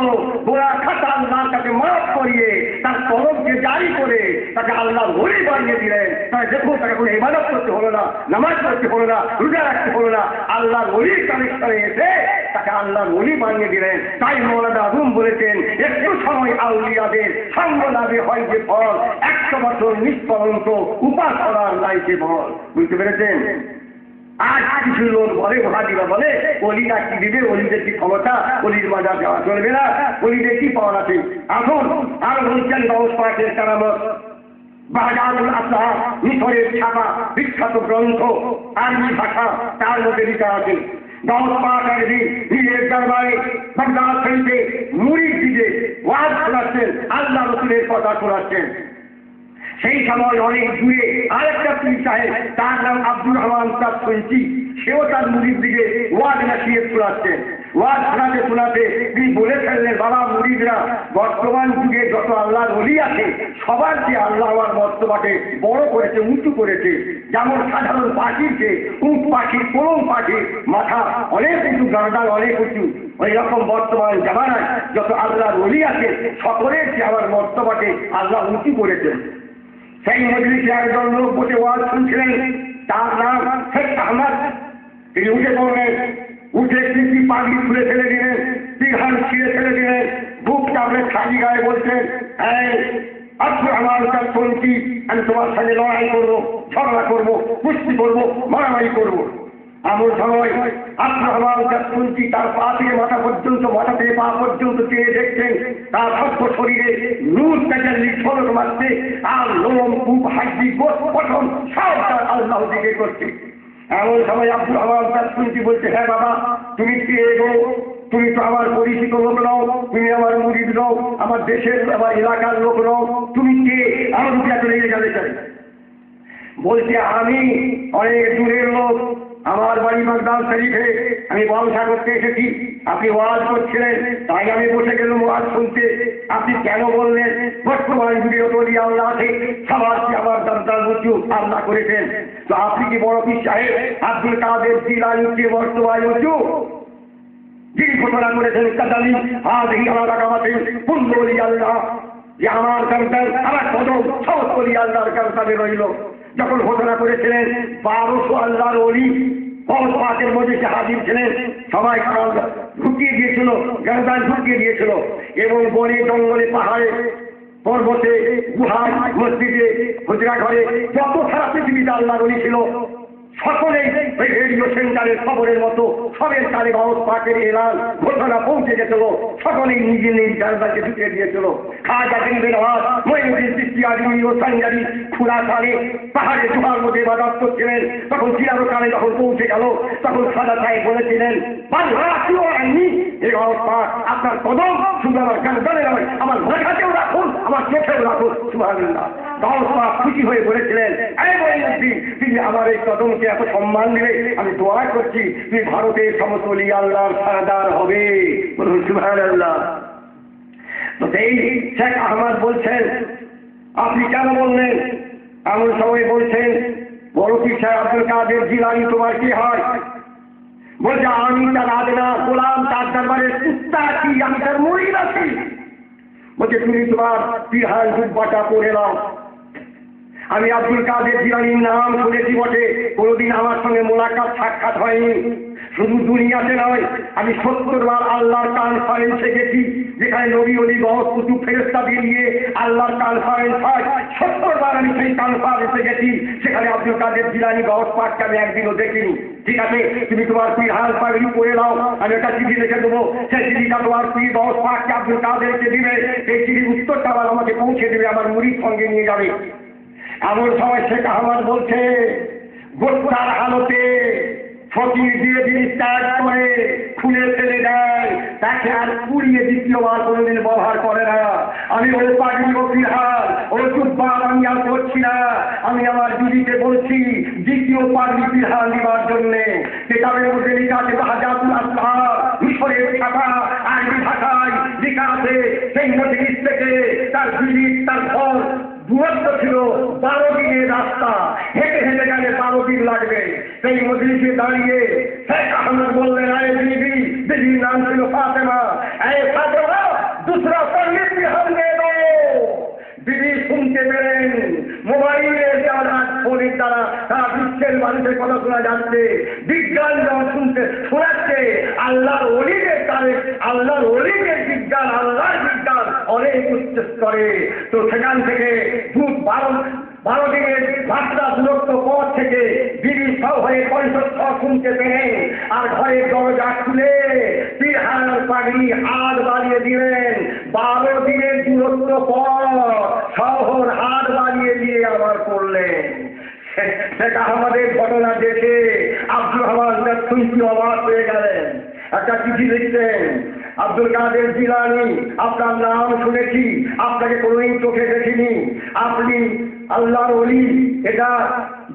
গোড়া খাতা আল্লাহর কাছে মাফ করিয়ে তার কলমকে জারি করে তাকে আল্লাহ ওলি বানিয়ে দিলেন। তাই দেখুন, তাকে কোনো ইবাদত করতে হলো না, নামাজ পড়তে হলো না, রোজা রাখতে হলো না, আল্লাহর ওলি কানেকশনে এসে তাকে আল্লাহর ওলি বানিয়ে দিলেন। তাই মওলানা আজম বলেছেন, একটু সময় আউলিয়াদের সঙ্গ লাভে হয় যে ফল, 100 বছর নিষ্কলঙ্ক উপাসনার নাই যে ফল। বুঝতে পেরেছেন? আজ কিছু লোক বলে, ওহাদিরা বলে অলিরা কি দিবে, অলিদের কি ক্ষমতা, অলির মাজার যাওয়া চলবে না, অলিদের কি পাওয়া আছে। এখন আর বলছেন গাউস পাকের কারামত, বাহজাতুল আসহার, মিশরের ছাপা বিখ্যাত গ্রন্থ, আরবি ভাষা, তার মধ্যে লিখা আছে গাউস পাক একদিন নিজের দরবারে বাগদাদ শরীফে মুরিদ দিকে ওয়াজ শোনাচ্ছেন, আল্লাহ রাসূলের কথা শোনাচ্ছেন। সেই সময় অনেক দূরে আরেকটা পীর সাহেব, তার নাম আব্দুর রহমান সাহেব শুনছি, সেও তার মুরিদ দিকে ওয়াজ নাসিহত শোনাচ্ছেন। ওয়াজ শোনাতে তিনি বলে ফেললেন, বাবা মুরিদরা, বর্তমান যুগে যত আল্লাহর ওলি আছে সবার যে আল্লাহ আমার মর্তবাকে বড় করেছে, উঁচু করেছে। যেমন সাধারণ পাখির যে উট পাখি, কোলম পাখির মাথা অনেক উঁচু, গার্ডার অনেক উঁচু, ওই রকম বর্তমান জামানায় যত আল্লাহর ওলি আছে সকলের যে আমার মর্তবাকে আল্লাহ উঁচু করেছেন। সেই মজলিসে একজন লোক বসে ওয়াজ শুনছিলেন, তার নাম শেখ আহমদ। তিনি উঠে পড়লেন, উঠে কৃষি পাগড়ি খুলে ফেলে দিলেন, পিহান ছিঁড়ে ফেলে দিলেন, বুক চাপড়ে খালি গায়ে বলছেন, আব্দুর রহমান সাহেব শুনছি, আমি তোমার সঙ্গে লড়াই করবো, ঝগড়া করবো, কুস্তি করবো, মারামারি করবো। এমন সময় আব্দুর রহমান সাহেব শুনছি তার পা থেকে মাথা পর্যন্ত, মাথা থেকে পা পর্যন্ত চেয়ে দেখছেন তার সর্ব শরীরে নূর তাজাল্লি ঝলক মারছে, আর লোম, কূপ, হাড্ডি, গোশ, পশম সব তার আল্লাহ দিকে করছে। এমন সময় আব্দুর রহমান সাহেব শুনছি বলছে, হ্যাঁ বাবা, তুমি কে গো? তুমি তো আমার পরিচিত লোক নও, তুমি আমার মুরিদ নও, আমার দেশের, আমার এলাকার লোক নও, তুমি কে? আমার রুপিয়া চলে গেলে চাই। বলছে, আমি অনেক দূরের লোক, আমার বাড়ি বাগদাদ শরীফে, আমি ব্যবসা করতে এসেছি, আপনি ওয়াজ করছিলেন, তাই আমি বসে গেলাম ওয়াজ শুনতে। আপনি কেন বললেন বর্তমান যুগে অলি আল্লাহ আছে, সবার কি আমার দরদার উঁচু আল্লাহ করেছেন, তো আপনি কি বড় পীর সাহেব আব্দুল কাদের জিলানী কে বর্তমান উঁচু? যিনি ঘোষণা করেছেন কাদালি হাদিহি আলা কামাতিন কুল্লু ওলি আল্লাহ, যে আমার গর্দান, আমার কদম সব ওলি আল্লাহর গর্দানে রইল। যখন ঘোষণা করেছিলেন 1200 আল্লাহর ওলি গাউস পাকের মজলিসে হাজির ছিলেন, সবাই ঢুকিয়ে দিয়েছিল, গর্দান ঢুকিয়ে দিয়েছিল, এবং বনে জঙ্গলে পাহাড়ে পর্বতে গুহায় মসজিদে হুজরা ঘরে যত সারা পৃথিবীতে আল্লাহর ওলি ছিল সকলেই রেডিও সেন্টারের খবরের মতো সবের কানে গাউস পাকের এলান ঘোষণা পৌঁছে গেছিল, সকলেই নিজে নিজ দরবারকে ঢুকিয়ে দিয়েছিল। খাজা গরিবের আওয়াজ, মঈনুদ্দিন চিশতি, আজমি ও সানজারি খুরা কানে পাহাড়ে গুহার মধ্যে ইবাদত করছিলেন। তখন জিলারো কানে যখন পৌঁছে গেল, তখন সাদা সাহেব বলেছিলেন, গাউস পাক আপনার কদম শুধু আমার গর্দানে নয়, আমার মাথাতেও রাখুন, আমার চোখেও রাখুন। সুবহানাল্লাহ। গাউস পাক খুশি হয়ে বলেছিলেন, এই মঈনুদ্দিন, তুমি আমার এই কদমকে এত সম্মান দিলে, আমি দোয়া করছি তুমি ভারতের সমস্ত ওলি আল্লাহর সারদার হবে। বলুন সুবহানাল্লাহ। তো সেই শেখ আহমদ বলছেন, আপনি কেন বললেন? এমন সময় বলছেন, বড় পীর সাহেব আব্দুল কাদের জিলানী তোমার কি হয়? বলছে, আমি তার আদনা গোলাম, তার দরবারের কুত্তা আছি, আমি তার মুরিদ আছি। বলছে, তুমি তোমার পিরহান জুব্বাটা পরে নাও। আমি আব্দুল কাদের জিলানীর নাম শুনেছি বটে, কোনোদিন আমার সঙ্গে মোলাকাত সাক্ষাৎ হয়নি। শুধু দুনিয়াতে নয়, আমি 70 বার আল্লাহর কনফারেন্সে গেছি, যেখানে নবী অলি গস কুতুব ফেরেশতা দিয়ে আল্লাহর কনফারেন্স হয়। 70 বার আমি সেই কনফারেন্সে গেছি, সেখানে আব্দুল কাদের জিলানী গস পাককে আমি একদিনও দেখিনি। ঠিক আছে, তুমি তোমার পিরহান পাগড়ি পরে নাও, আমি একটা চিঠি লিখে দেবো, সেই চিঠিটা তোমার পীর গস পাককে আব্দুল কাদেরকে দিবে, এই চিঠির উত্তরটা আবার আমাকে পৌঁছে দেবে, আমার মুরিদ সঙ্গে নিয়ে যাবে। এমন সময় শেখ আহমদ বলছে, গোটার হালতে ফকির দিয়ে জিনিস ত্যাগ করে খুলে ফেলে দেয়, তাকে আর পুড়িয়ে দ্বিতীয়বার কোনোদিন ব্যবহার করে না। আমি ওই পাগড়ি ও পিরহান ও জুব্বা আমি আর করছি না। আমি আমার দিদিকে বলছি দ্বিতীয় পাগড়ি পিরহান দিবার জন্যে। কেতাবের মধ্যে লেখা আছে, বাহাজাতুল আসহার, মিশরের ছাপা আরবি ভাষায় লেখা আছে, সেই মজলিস থেকে তার দিদি তার ঘর দূরত্ব ছিল 12 দিনের রাস্তা, হেঁটে হেঁটে গেলে 12 দিন লাগবে। সেই মজলিসে দাঁড়িয়ে শেখ আহমদ বললেন, আরে বিবি, বিবির নাম ছিল ফাতেমা, এই ফাতেমা दूसरा पढ़ने की हम दे दो। বিবি শুনতে পেলেন, মোবাইলের দ্বারা ফোনের দ্বারা তারা বিশ্বের মানুষের কথা শোনা যাচ্ছে, বিজ্ঞান যখন শোনাচ্ছে, আল্লাহর ওলিদের কারে, আল্লাহর ওলিদের বিজ্ঞান, আল্লাহর বিজ্ঞান অনেক উচ্চ স্তরে। তো সেখান থেকে 12 দিনের যাত্রা দূরত্ব পথ থেকে বিবি সহয়ে কণ্ঠস্বর শুনতে পেলেন, আর ঘরের দরজা খুলে পিরহান পাগড়ি হাত বাড়িয়ে দিলেন। 12 দিনের দূরত্ব পথ শহর হাত বাড়িয়ে দিয়ে আবার করলেন। শেখ আহমদের ঘটনা দেখে আব্দুল রহমান শুনতে অবাক হয়ে গেলেন। একটা চিঠি লিখতেন, আব্দুল কাদের জিলানী, আপনার নাম শুনেছি, আপনাকে কোনোদিন চোখে দেখিনি, আপনি আল্লাহর ওলি এটা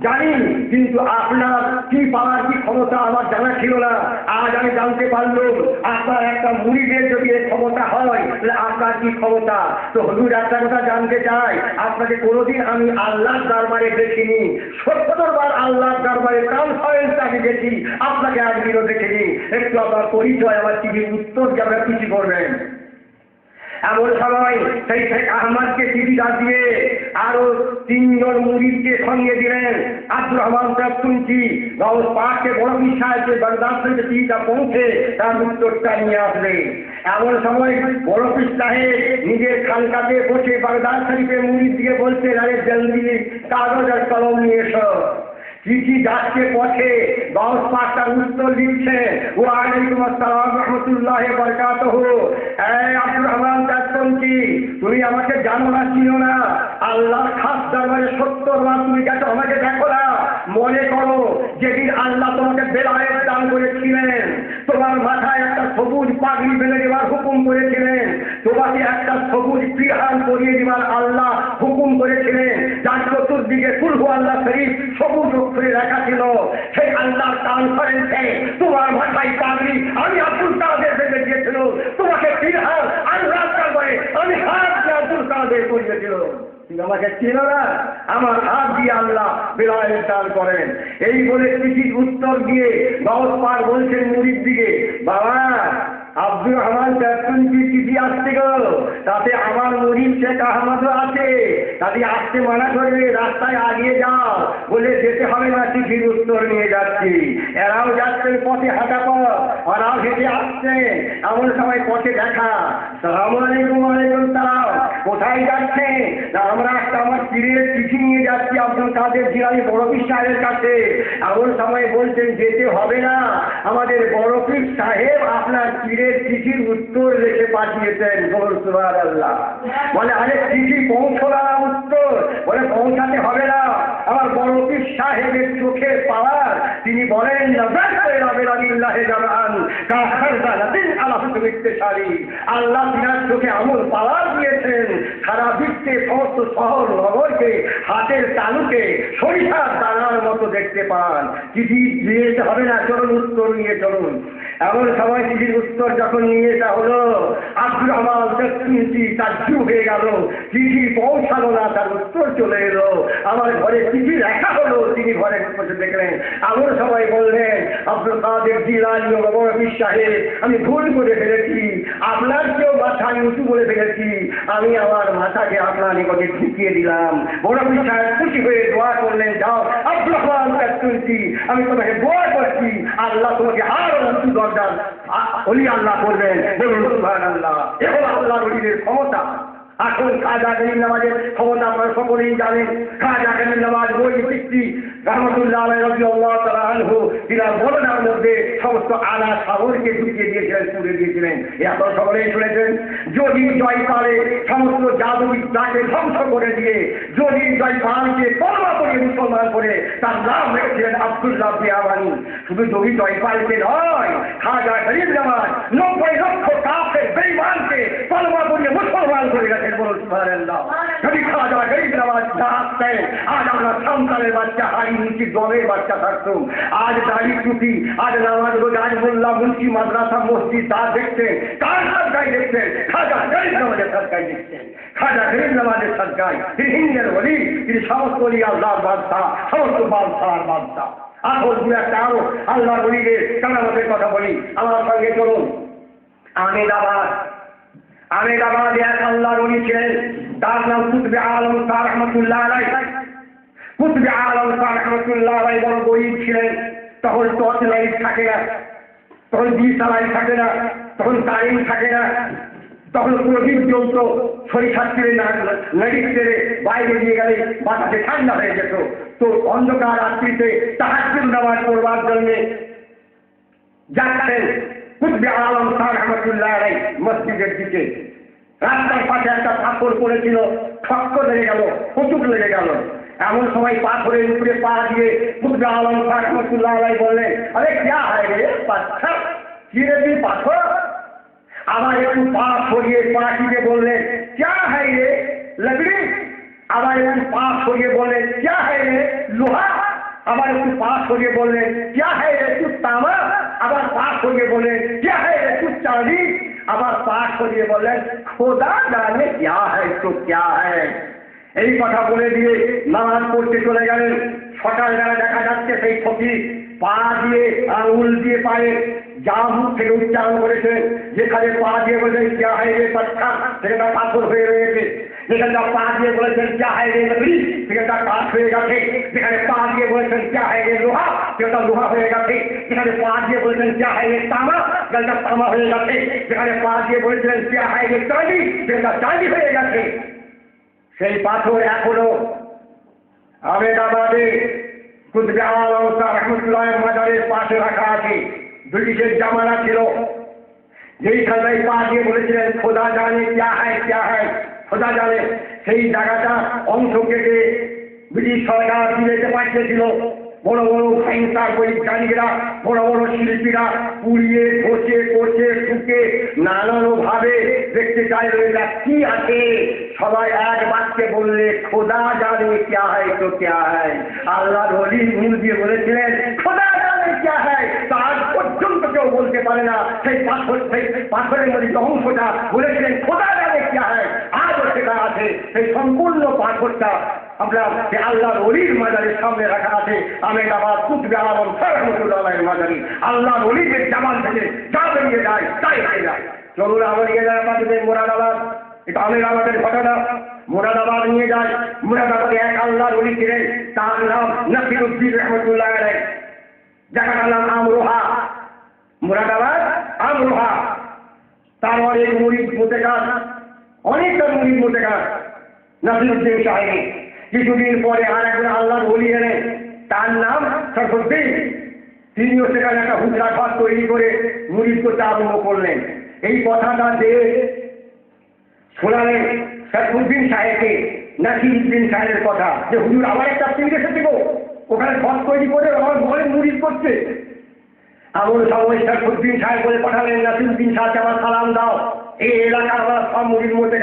জানি, কিন্তু আপনার কি পাওয়ার কি ক্ষমতা আমার জানা ছিল না। আজ আমি জানতে পারলাম, আপনার একটা মুরিদের যদি এই ক্ষমতা হয়, তাহলে আপনার কি ক্ষমতা। তো হুজুর একটা কথা জানতে চাই, আপনাকে কোনোদিন আমি আল্লাহর দরবারে দেখিনি, 70 বার আল্লাহর দরবারে কনফারেন্স আমি গেছি, আপনাকে একদিনও দেখিনি। একটু আপনার পরিচয়, আমার চিঠির উত্তর যে আপনারা কিছু করবেন। এমন সময় সেই শেখ আহমদকে চিঠিটা দিয়ে আরো 3 জন মুরিদকে সঙ্গে দিলেন। আব্দুর রহমান শুনছি গাউস পাককে বড় সাহেবকে বাগদাদ থেকে চিঠিটা পৌঁছে তার উত্তরটা নিয়ে আসবে। এমন সময় বড় পীর সাহেব নিজের খানকাতে বসে বাগদাদ শরীফের মুরিদ দিয়ে বলছে, আরে জলদি কাগজ আর কলম নিয়ে এসো। চিঠি যাচ্ছে পথে, গাউস পাক তার উত্তর দিচ্ছে, ওয়া আলাইকুম আসসালাম রাহমাতুল্লাহি ওয়া বারাকাতুহু। এই আব্দুর রহমান শুনছি, তুমি আমাকে জানো না, চিনো না, আল্লাহর খাস দরবারে 70 বার তুমি গেছো, আমাকে দেখো না। মনে করো যেদিন আল্লাহ তোমাকে বেলায়েত দান করেছিলেন, তোমার মাথায় একটা সবুজ পাগড়ি বেঁধে দেওয়ার হুকুম করেছিলেন, তোমাকে একটা সবুজ পিরহান পরিয়ে দেওয়ার আল্লাহ হুকুম করেছিলেন, যার চতুর্দিকে কুল আল্লাহ শরীফ সবুজ অক্ষরে লেখা ছিল। সেই আল্লাহর কনফারেন্সে তোমার মাথায় পাগড়ি আমি আব্দুল কাদের বেঁধে দিয়েছিল, তোমাকে পিরহান আল্লাহর দরবারে আমি হাত দিয়ে আব্দুল কাদের করিয়েছিল। তুমি আমাকে চেনো না, আমার হাত দিয়ে আল্লাহ বেলায়েত দান করেন। এই বলে চিঠির উত্তর দিয়ে গাউস পাক বলছেন মুরিদ দিকে, বাবা আব্দুর রহমান কি চিঠি আসতে গেল, তাতে আমার মুরিদ শেখ আহমদও আছে, তাতে আসতে মানা করবে, রাস্তায় আগিয়ে যাও, বলে যেতে হবে না, চিঠির উত্তর নিয়ে যাচ্ছি। এরাও যাচ্ছেন পথে হাঁটা পথ, ওরাও হেঁটে আসছে। এমন সময় পথে দেখা, সালামু আলাইকুম। ওয়ালাইকুম সালাম। কোথায় যাচ্ছে? আমরা একটা আমার পীরের চিঠি নিয়ে যাচ্ছি আব্দুল কাদের জিলানী বড় পীর সাহেবের কাছে। এমন সময় বলছেন যেতে হবে না, আমাদের বড় পীর সাহেব আপনার পীরের চিঠির উত্তর লিখে পাঠিয়েছেন। সুবহানাল্লাহ। বলে আরে চিঠি পৌঁছলা, উত্তর বলে পৌঁছাতে হবে না, আমার বড় পীর সাহেবের চোখের পাওয়ার, তিনি বলেন আল্লাহ তিনার চোখে আমল পাওয়ার দিয়েছেন। সারা বিশ্বে সমস্ত শহর নগরকে হাতের তালুকে সরিষার দানার মতো দেখতে পান। চিঠি দিয়ে যেতে হবে না, চলুন উত্তর নিয়ে চলুন। এমন সময় চিঠির উত্তর যখন নিয়ে এটা হলো, আব্দুর রহমান দেখছি তার জিউ হয়ে গেল। চিঠি পৌঁছালো না, তার উত্তর চলে এলো। আমার ঘরে চিঠি লেখা হলো, তিনি ঘরে বসে দেখলেন। এমন সবাই বললেন, আব্দুল কাদের জিলানী ও বড় পীর সাহেব, আমি ভুল করে ফেলেছি, আপনার কেউ মাথা উঁচু বলে ফেলেছি, আমি আমার মাথাকে আপনার নিকটে ঢুকিয়ে দিলাম। বড় পীর সাহেব খুশি হয়ে দোয়া করলেন, যাও আব্দুর রহমান দেখছি, আমি তোমাকে দোয়া করছি, আল্লাহ তোমাকে আরো উঁচু দরজা ওলি আল্লাহ করবেন। বলুন সুবহানাল্লাহ। এখন আল্লাহ ওলিদের ক্ষমতা। এখন খাজা গরিব নওয়াজের ক্ষমতা আপনারা সকলেই জানেন। খাজা গরিব নওয়াজ বই চিঠি রহমতুল্লাহ আলাইহি রাদিয়াল্লাহু তাআলা আনহু তিনার বর্ণনার মধ্যে সমস্ত আলা সাগরকে ঢুকিয়ে দিয়েছিলেন, তুলে দিয়েছিলেন। এত সকলেই শুনেছেন। যদি জয়পালে সমস্ত জাদুবিদ্যাকে ধ্বংস করে দিয়ে যদি জয়পালকে কলমা করে মুসলমান করে তার নাম রেখেছিলেন আব্দুল্লাহ বিয়াবানি। শুধু যোগী জয়পালকে নয়, খাজা গরিব নওয়াজ 90 লক্ষ কাফের বেঈমানকে কলমা করে মুসলমান করে গেছেন। বলুন সুবহানাল্লাহ। যদি খাজা গরিব নওয়াজ না আসতেন, আজ আমরা সন্তানের বাচ্চা হাড়ি মুচি দলের বাচ্চা থাকতুম। আজ দাড়ি টুপি, আজ নামাজ রোজা, আজ মোল্লা মুন্সি মাদ্রাসা মসজিদ তা দেখতেন। কার সরকারি দেখতেন? খাজা গরিব নওয়াজের সরকারি দেখতেন। খাজা গরিব নওয়াজের সরকারি, তিনি হিন্দের বলি, তিনি সমস্ত অলি আল্লাহর বাদশা, সমস্ত বাদশার বাদশা। আসল দু একটা আরো আল্লাহ বলিদের কারামতের কথা বলি, আমার সঙ্গে চলুন। আমেদাবাদে এক আল্লাহর ওলি ছিলেন, তার নাম কুতবে আলম শাহ রহমতুল্লাহ আলাইহি। কুতবে আলম শাহ রহমতুল্লাহ আলাইহি বড় গরীব ছিলেন। তখন টর্চ লাইট থাকে না, তখন দিশালাই থাকে না, তখন কারেন্ট থাকে না, তখন প্রদীপ জ্বলত। সরিষার তেলে নাড়ি তেলে বাইরে দিয়ে গেলে বাতাসে ঠান্ডা হয়ে যেত। তো অন্ধকার রাত্রিতে তাহাজ্জুদ নামাজ পড়বার জন্য যাচ্ছেন কুতবে আলম শাহ রহমতুল্লাহ আলাইহি মসজিদের দিকে। রাস্তার পাশে একটা পাথর পড়েছিল, ঠক্কর লেগে গেল, হুচুক লেগে গেল। এমন সময় পাথরের উপরে পা দিয়ে কুতবে আলম শাহ রহমতুল্লাহ আলাইহি বললেন, আরে ক্যা হয় রে পাথর, কি রে তুই পাথর? আবার একটু পা সরিয়ে পা টিপে বললেন, ক্যা হয় রে লকড়ি? আবার একটু পা সরিয়ে বললেন, ক্যা হয় রে লোহা? আবার একটু পা সরিয়ে বললেন, ক্যা হয় রে তু তামা? আবার পা সরিয়ে বললেন, ক্যা হয় রে তু চাঁদি? আবার পা সরিয়ে বললেন, খোদা জানে ক্যা হয় তো ক্যা হয়। এই কথা বলে দিয়ে নামাজ পড়তে চলে গেলেন। সকালবেলা দেখা যাচ্ছে সেই ফকির পা দিয়ে আঙুল দিয়ে পায়ে যা মুখ থেকে উচ্চারণ করেছেন, যেখানে পা দিয়ে বলেছেন ক্যা হয় রে পাথর, সেখানে পাথর হয়ে রয়েছে। যেখানে পা দিয়ে বলেছেন ক্যা হয় রে লকড়ি, সেখানে কাঠ হয়ে গেছে। যেখানে পা দিয়ে বলেছেন ক্যা হয় রে লোহা, সেখানে লোহা হয়ে গেছে। যেখানে পা দিয়ে বলেছেন ক্যা হয় রে তামা, সেখানে তামা হয়ে গেছে। যেখানে পা দিয়ে বলেছিলেন ক্যা হয় রে চাঁদি, সেখানে চাঁদি হয়ে গেছে। সেই পাথর এখনো আমেদাবাদে কুতবে আলম শাহ রহমতুল্লাহ মাজারের পাশে রাখা আছে। ব্রিটিশের জামানা ছিল, যেইখানে পা দিয়ে বলেছিলেন খোদা জানে ক্যা হয় ক্যা হয়, খোদা জানে, সেই জায়গাটা অংশ কেটে ব্রিটিশ সরকার দিতে পাঠিয়েছিল। বড় বড় সাইন্সার বৈজ্ঞানিকরা, বড় বড় শিল্পীরা পুড়িয়ে ঘষে কষে শুকে নানান ভাবে দেখতে চাইল এটা কি আছে। সবাই এক বাক্যে বললে খোদা জানে ক্যা হয় তো ক্যা হয়। আল্লাহর ওলি মুখ দিয়ে বলেছিলেন খোদা জানে ক্যা হয়, তার পর্যন্ত কেউ বলতে পারে না। সেই পাথরের মধ্যে অংশটা বলেছিলেন খোদা জানে ক্যা হয়, আজও সেটা আছে। সেই সম্পূর্ণ পাথরটা আমরা আল্লাহর ওলির মাজারের সামনে রাখা আছে। আমেদাবাদ কুতবে আলম শাহ রহমতুল্লাহ আলাইহির মাজারি। আল্লাহর ওলিদের জামান থেকে যা বেরিয়ে যায় তাই হয়ে যায়। চলুন আমরা নিয়ে যায় আমাদের মোরাদাবাদ। এটা আমেদাবাদের ঘটনা। মোরাদাবাদ নিয়ে যায়। মোরাদাবাদে এক আল্লাহর ওলি ছিলেন, তার নাম নাসিরউদ্দিন রহমতুল্লাহ আলাইহি। জায়গাটার নাম আমরোহা। মোরাদাবাদ আমরোহা। তার অনেক মুরিদ মোতেকার, অনেকটা মুরিদ মোতেকার নাসিরউদ্দিন সাহেব। কিছুদিন পরে আর একজন আল্লাহর ওলি এলেন, তার নাম শরফুদ্দিন। তিনিও সেখানে একটা হুজরা ঘর তৈরি করে মুরিদ করতে আরম্ভ করলেন। এই কথাটা যে শোনালেন শরফুদ্দিন সাহেবকে, নাসিরউদ্দিন সাহেবের কথা যে হুজুর আমার একটা পীর এসেছে গো, ওখানে ঘর তৈরি করে আমার ঘরে মুরিদ করছে। এমন সময় সাইফুদ্দিন সাহেব বলে পাঠালেন, নাসিরউদ্দিন সাহেবকে আমার সালাম দাও, এই এলাকার আমার সব মুরিদ মধ্যে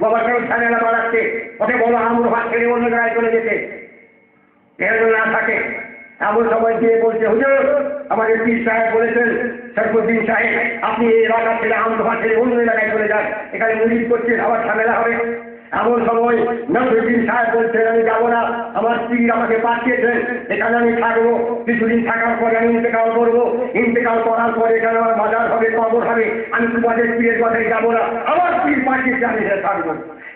বাবার কেউ ঝামেলা বাড়াচ্ছে, ওকে বলো আমর ভাত ছেড়ে অন্য জায়গায় চলে যেতে, এর না থাকে। এমন সময় দিয়ে বলছে, হুজুর আমাদের পীর সাহেব বলেছেন সাইফুদ্দিন সাহেব আপনি এই এলাকা ছেড়ে আমর ভাত ছেড়ে অন্য এলাকায় চলে যান, এখানে মুরিদ করছেন আবার ঝামেলা হবে। এমন সময় নাসিরউদ্দিন সাহেব বলছেন আমি যাবো না, আমার পীর আমাকে পাঠিয়েছেন, এখানে আমি থাকবো, কিছুদিন থাকার পরে আমি ইন্তেকাল করবো, ইন্তেকাল করার পরে এখানে আমার মাজার হবে, কবর হবে, আমি তোমাদের পীরের কথায় যাবো না, আমার পীর পাঠিয়েছে আমি এখানে থাকবো।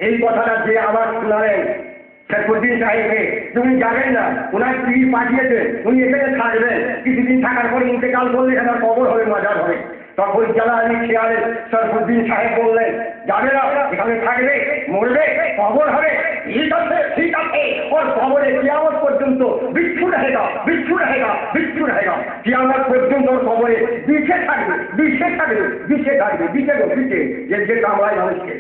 এই কথাটা যে আবার শুনালেন সাইফুদ্দিন সাহেবকে, তুমি যাবেন না, ওনার পীর পাঠিয়েছে, উনি এখানে থাকবেন, কিছুদিন থাকার পরে ইন্তেকাল করলে এখানে কবর হবে, মাজার হবে। তখন জালালি খেয়ালে সাইফুদ্দিন সাহেব বললেন, যাবে না, এখানে থাকবে, মরবে, কবর হবে, ঠিক আছে ঠিক আছে, ওর কবরে কিয়ামত পর্যন্ত বিচ্ছু रहेगा, বিচ্ছু रहेगा, বিচ্ছু रहेगा, কিয়ামত পর্যন্ত ওর কবরে বিছে থাকবে, বিছে থাকবে, বিছে থাকবে, বিছে গো বিছে, যে কামড়ায় মানুষকে।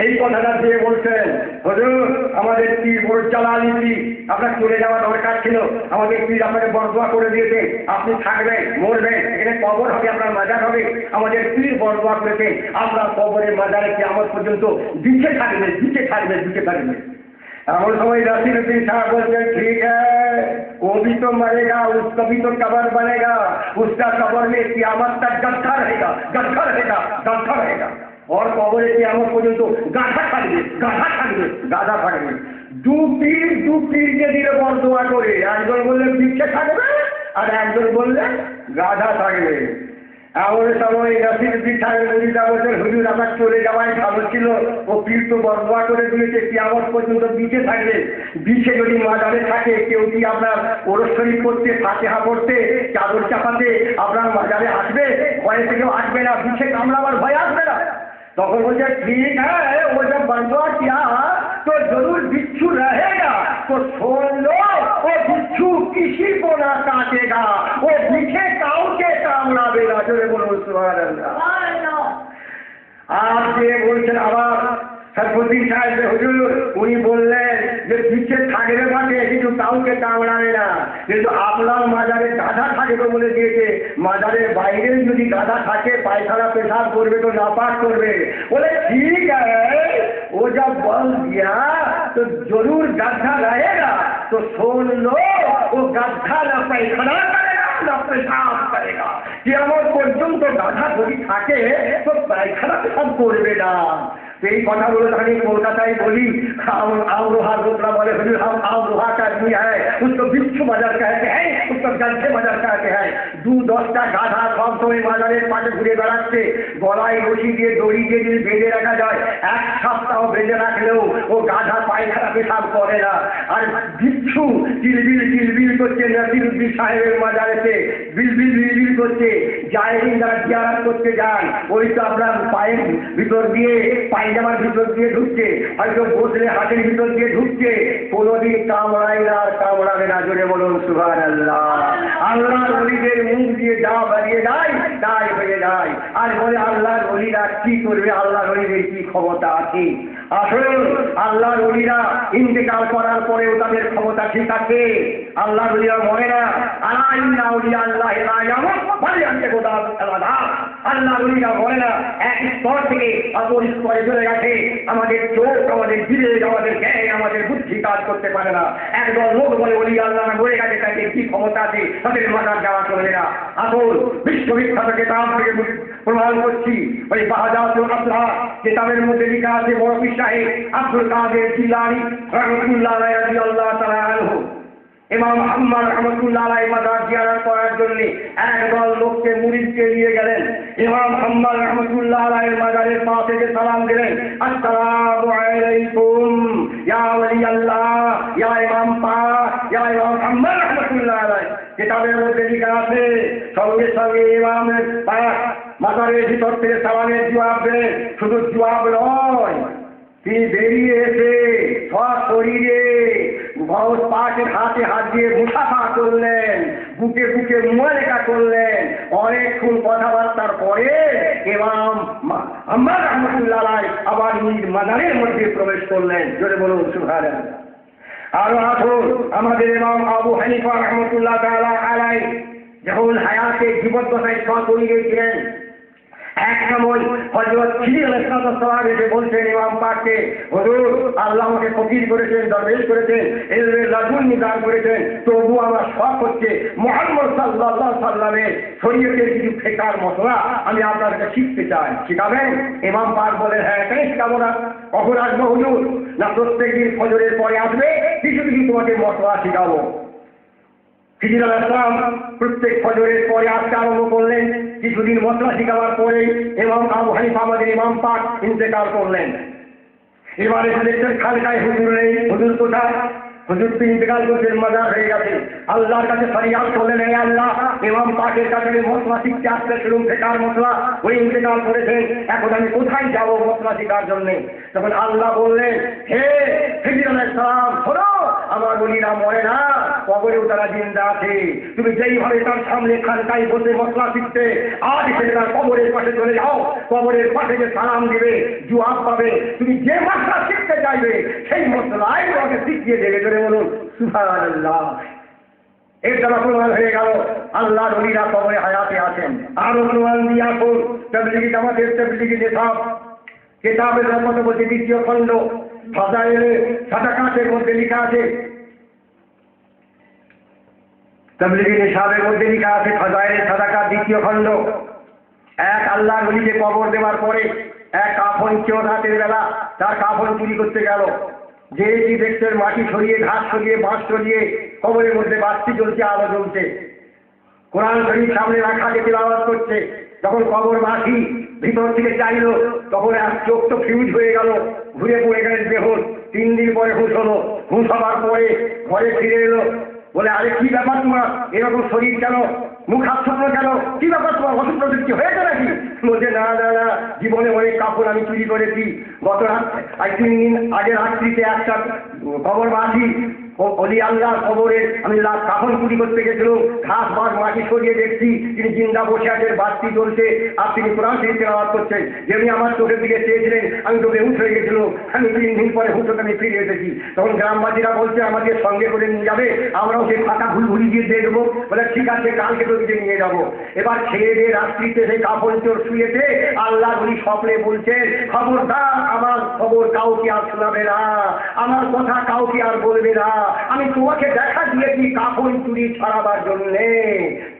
এই কথাটা দিয়ে বলছেন, হুজুর আমাদের পীর বড় জালালি পীর, আপনার চলে যাওয়া দরকার ছিল, আমাদের পীর আপনাকে বরদোয়া করে দিয়েছে, আপনি থাকবেন, মরবেন, এখানে কবর হবে, আপনার মাজার হবে, আমাদের পীর বরদোয়া করেছে আপনার কবরে মাজারে কিয়ামত পর্যন্ত দিতে থাকবে, দিতে থাকবে, দিতে থাকবে। এমন সময় নাসিরউদ্দিন साहब बोलते हैं ठीक है, वो भी तो मरेगा, उसका भी तो कब्र बनेगा, उसका कब्र में कियामत तक गड्ढा रहेगा, गड्ढा रहेगा, गड्ढा रहेगा, और কবরে কিয়ামত পর্যন্ত গাধা থাকবে, গাধা থাকবে, গাধা থাকবে। দু পীরকে দিলে বরদোয়া করে, একজন বললে ভিক্ষে থাকবে আর একজন বললে গাধা থাকবে। এমন সময় নাসিরউদ্দিন সাহেব মুরিদা বলছেন, হুজুর আমার চলে যাওয়াই ভালো ছিল, ও পীর তো বরদোয়া করে দিয়েছে কিয়ামত পর্যন্ত বিছে থাকবে, বিছে যদি মাজারে থাকে কেউ কি আপনার ওরস শরীফ করতে, ফাতিহা পড়তে, চাদর চাপাতে আপনার মাজারে আসবে? ভয়ে থেকেও আসবে না, বিছে কামড়াবার ভয় আসবে না। তখন বলছে ठीक है, वो जब बरदुआ किया तो जरूर बिच्छू रहेगा, तो छोड़ लो, वो बिच्छू किसी को ना काटेगा, वो बिछे काऊ के कामड़ाबेगा, जोरे बोलो सुभान अल्लाह। আর যে বলছেন আবার সাইফুদ্দিন সাহেব হুজুর, উনি বললেন যে বিচ্ছে থাকবে বটে কিন্তু কাউকে কামড়াবে না, কিন্তু আপনার মাজারে গাধা থাকবে বলে দিয়েছে, মাজারের বাইরে যদি গাধা থাকে পায়খানা পেশাব করবে তো নাপাক করবে। বলে ঠিক আছে, ও जब বল दिया तो जरूर गड्ढा रहेगा, तो सुन लो, वो गड्ढा ना पायखाना करेगा ना पेशाब करेगा, কিয়ামত পর্যন্ত গাধা যদি থাকে তো পায়খানা পেশাব করবে না। এই কথাগুলো আমি কলকাতায় বলি, আমরোহা লোকরা বলে হুজুর हम আমরোহা का आदमी है, उसको बिच्छू बाजार कहते हैं, उसको गड्ढे बाजार कहते हैं। 2-10টা গাধা সব সময় বাজারের পাশে ঘুরে বেড়াচ্ছে, গলায় রশি দিয়ে দড়ি দিয়ে যদি বেঁধে রাখা যায়, এক সপ্তাহ বেঁধে রাখলেও ও গাধা পায়খানা পেশাব করে না। আর বিচ্ছু কিলবিল করছে নাসিরউদ্দিন সাহেবের মাজারেতে, বিলবিল করছে, জায়েরিন যারা জিয়ারত করতে যান ওই তো আপনার পায়ের ভিতর দিয়ে, পায়জামার ভিতর দিয়ে ঢুকছে, হয়তো বসলে হাতের ভিতর দিয়ে ঢুকছে, কোনোদিন কামড়ায় না আর কামড়াবে না, জোরে বলুন সুবহানাল্লাহ। আল্লাহর ওলিদের মুখ দিয়ে যা বেরিয়ে যায় তাই হয়ে যায়। আর বলে আল্লাহর ওলিরা কি করবে, আল্লাহর ওলিদের কি ক্ষমতা আছে? আসুন, আল্লাহর ওলিরা ইন্তেকাল করার পরেও তাদের ক্ষমতা ঠিক আছে, আল্লাহর ওলিরা মরে না। আলা ইন্না আউলিয়া আল্লাহি লা ইয়ামুত ওয়া ইয়ানতাকুদা আলাদা, আল্লাহর ওলিরা মরে না, এক স্তর থেকে অপর স্তরে চলে গেছে। আমাদের চোখ, আমাদের দিলে, আমাদের জ্ঞান, আমাদের বুদ্ধি কাজ করতে পারে না। একদল লোক বলে ওলি আল্লাহ মরে গেছে, তাদের কি ক্ষমতা আছে, তাদের মাথার যাওয়া চলবে না। আসল বিশ্ববিখ্যাত কিতাব থেকে প্রমাণ করছি, ওই বাহাদাতুল আফলাহ কিতাবের মধ্যে লেখা আছে, বড় পীর সাহেব আব্দুল কাদের জিলানী রাহমাতুল্লাহ রাদিয়াল্লাহু তাআলা আনহু ইমাম আহমদ রহমতুল্লাহ আলাইহি মাজার জিয়ারত করার জন্য একদল লোককে মুরিদকে নিয়ে গেলেন। ইমাম আহমদ রহমতুল্লাহ আলাইহি মাজারের পাশে যে সালাম দিলেন, আসসালামু আলাইকুম ইয়া ওলি আল্লাহ, ইয়া ইমাম পাক, ইয়া ইমাম আহমদ রহমতুল্লাহ আলাইহি। কিতাবের মধ্যে লেখা আছে, সঙ্গে সঙ্গে ইমাম পাক মাজারের ভিতর থেকে সালামের জবাব দেন। শুধু জবাব নয়, তিনি বেরিয়ে এসে সশরীরে পাকের হাতে হাত দিয়ে মুসাফা করলেন, বুকে বুকে মুবারকা করলেন, অনেকক্ষণ কথাবার্তার পরে ইমাম আহমদ রহমতুল্লাহ আলাইহি আবার নিজ মাজারের মধ্যে প্রবেশ করলেন। জোরে বলুন সুবহানাল্লাহ। আরো আসুন, আমাদের ইমাম আবু হানিফা রহমতুল্লাহ তাআলা আলাইহি যখন হায়াতে জীবদ্দশায় শোয়া করে গিয়েছিলেন, এক সময় হযরত খিজির আলাইহিস সালাম এসে বলছেন ইমাম পাককে, হুজুর আল্লাহ আমাকে ফকির করেছেন, দরবেশ করেছেন, এলমে লাদুন্নি দান করেছেন, তবু আমার শখ হচ্ছে মুহাম্মদ সাল্লাল্লাহু আলাইহি সাল্লামের শরীয়তের কিছু ফিকহের মশলা আমি আপনার কাছে শিখতে চাই, শিখাবেন? ইমাম পাক বলেন, হ্যাঁ কেন শিখাবো না, কখন আসবো হুজুর? না প্রত্যেকদিন ফজরের পরে আসবে, কিছু কিছু তোমাকে মশলা শিখাবো। খিজির আলাইহিস সালাম প্রত্যেক ফজরের পরে আসতে আরম্ভ করলেন। কিছুদিন মশলা শিখাবার পরে ইমাম আবু হানিফা আমাদের ইমাম পাক ইন্তেকাল করলেন। এবারে দেখছেন খালকায় হুজুর নেই, হুজুর কোথায়? হুজুর তো ইন্তেকাল করছেন, মাজার হয়ে গেছে। আল্লাহর কাছে ফরিয়াদ করলেন, হে আল্লাহ, ইমাম পাকের কাছে মশলা শিখতে আসতেছিলাম, ফিকহের মশলা, ওই ইন্তেকাল করেছেন, এখন আমি কোথায় যাব মশলা শিখার জন্য? তখন আল্লাহ বললেন, হে খিজির আলাইহিস সালাম, শোনো, আমার বলিরা মরে না, কবরেও তারা জিন্দা আছে। তুমি যেইভাবে তার সামনে খানকায় বসে মশলা শিখতে, আজ সে তার কবরের পাশে চলে যাও, কবরের পাশে যে সালাম দিবে, জবাব পাবে, তুমি যে মশলা শিখতে চাইবে সেই মশলাই তোমাকে শিখিয়ে দেবে। জোরে বলুন সুবহানাল্লাহ। এর দ্বারা প্রমাণ হয়ে গেল আল্লাহর ওলিরা কবরে হায়াতে আছেন। আরো প্রমাণ দিয়ে আসুন, তাবলীগী জামাতের তাবলীগী নিসাব কিতাবের মতো বলছে, দ্বিতীয় খণ্ড ফাযাইলে সাদাকাতের মধ্যে লেখা আছে, তাবলীগী নিসাবের মধ্যে লেখা আছে ফাযাইলে সাদাকাত দ্বিতীয় খণ্ড, এক আল্লাহর ওলিকে কবর দেওয়ার পরে এক কাফন চোর রাতের বেলা তার কাফন চুরি করতে গেল। যে কি দেখছেন, মাটি সরিয়ে, ঘাস সরিয়ে, বাঁশ সরিয়ে কবরের মধ্যে বাতি জ্বলছে, আলো জ্বলছে, কোরআন শরীফ সামনে রাখা যে তিলাওয়াত করছে। যখন কবরবাসী ভিতর থেকে চাইল, তখন এক চোখ তো ফিউজ হয়ে গেল, ঘুরে পড়ে গেলেন বেহুশ। 3 দিন পরে হুঁশ হলো। হুঁশ হবার পরে ঘরে ফিরে এলো, বলে, আরে কি ব্যাপার তোমার, এরকম শরীর কেন, মুখ হাত শুকনো কেন, কি ব্যাপার তোমার, অসুখ প্রযুক্তি হয়েছে নাকি? বলছে, না না না, জীবনে অনেক কাপড় আমি চুরি করেছি। গত রাত 3 দিন আগে রাত্রিতে একটা কবরবাসী অলি আল্লাহর কবরে আমি কাফন চুরি করতে গেছিলাম, ঘাস বাস মাটি সরিয়ে দেখছি তিনি জিন্দা বসে আছেন, বাতি চলছে, আর তিনি কোরআন শরীফ তেলাওয়াত করছেন। যেমনি আমার চোখের দিকে চেয়েছিলেন, আমি তো বেহুশ হয়ে গেছিলাম। আমি 3 দিন পরে হুঁশ আমি ফিরে এসেছি। তখন গ্রামবাসীরা বলছে, আমাদের সঙ্গে করে নিয়ে যাবে, আমরাও সেই ফাঁকা ঘুরি দিয়ে দেখবো। বলে, ঠিক আছে, কালকে তোকে নিয়ে যাবো। এবার ছেড়ে দিয়ে রাত্রিতে সেই কাফন চোর শুয়েছে, আল্লাহ উনি স্বপ্নে বলছেন, খবরদার আমার খবর কাউকে আর শোনাবে না, আমার কথা কাউকে আর বলবে না, আমি তোমাকে দেখা দিয়েছি কাফন চুরি ছাড়াবার জন্যে।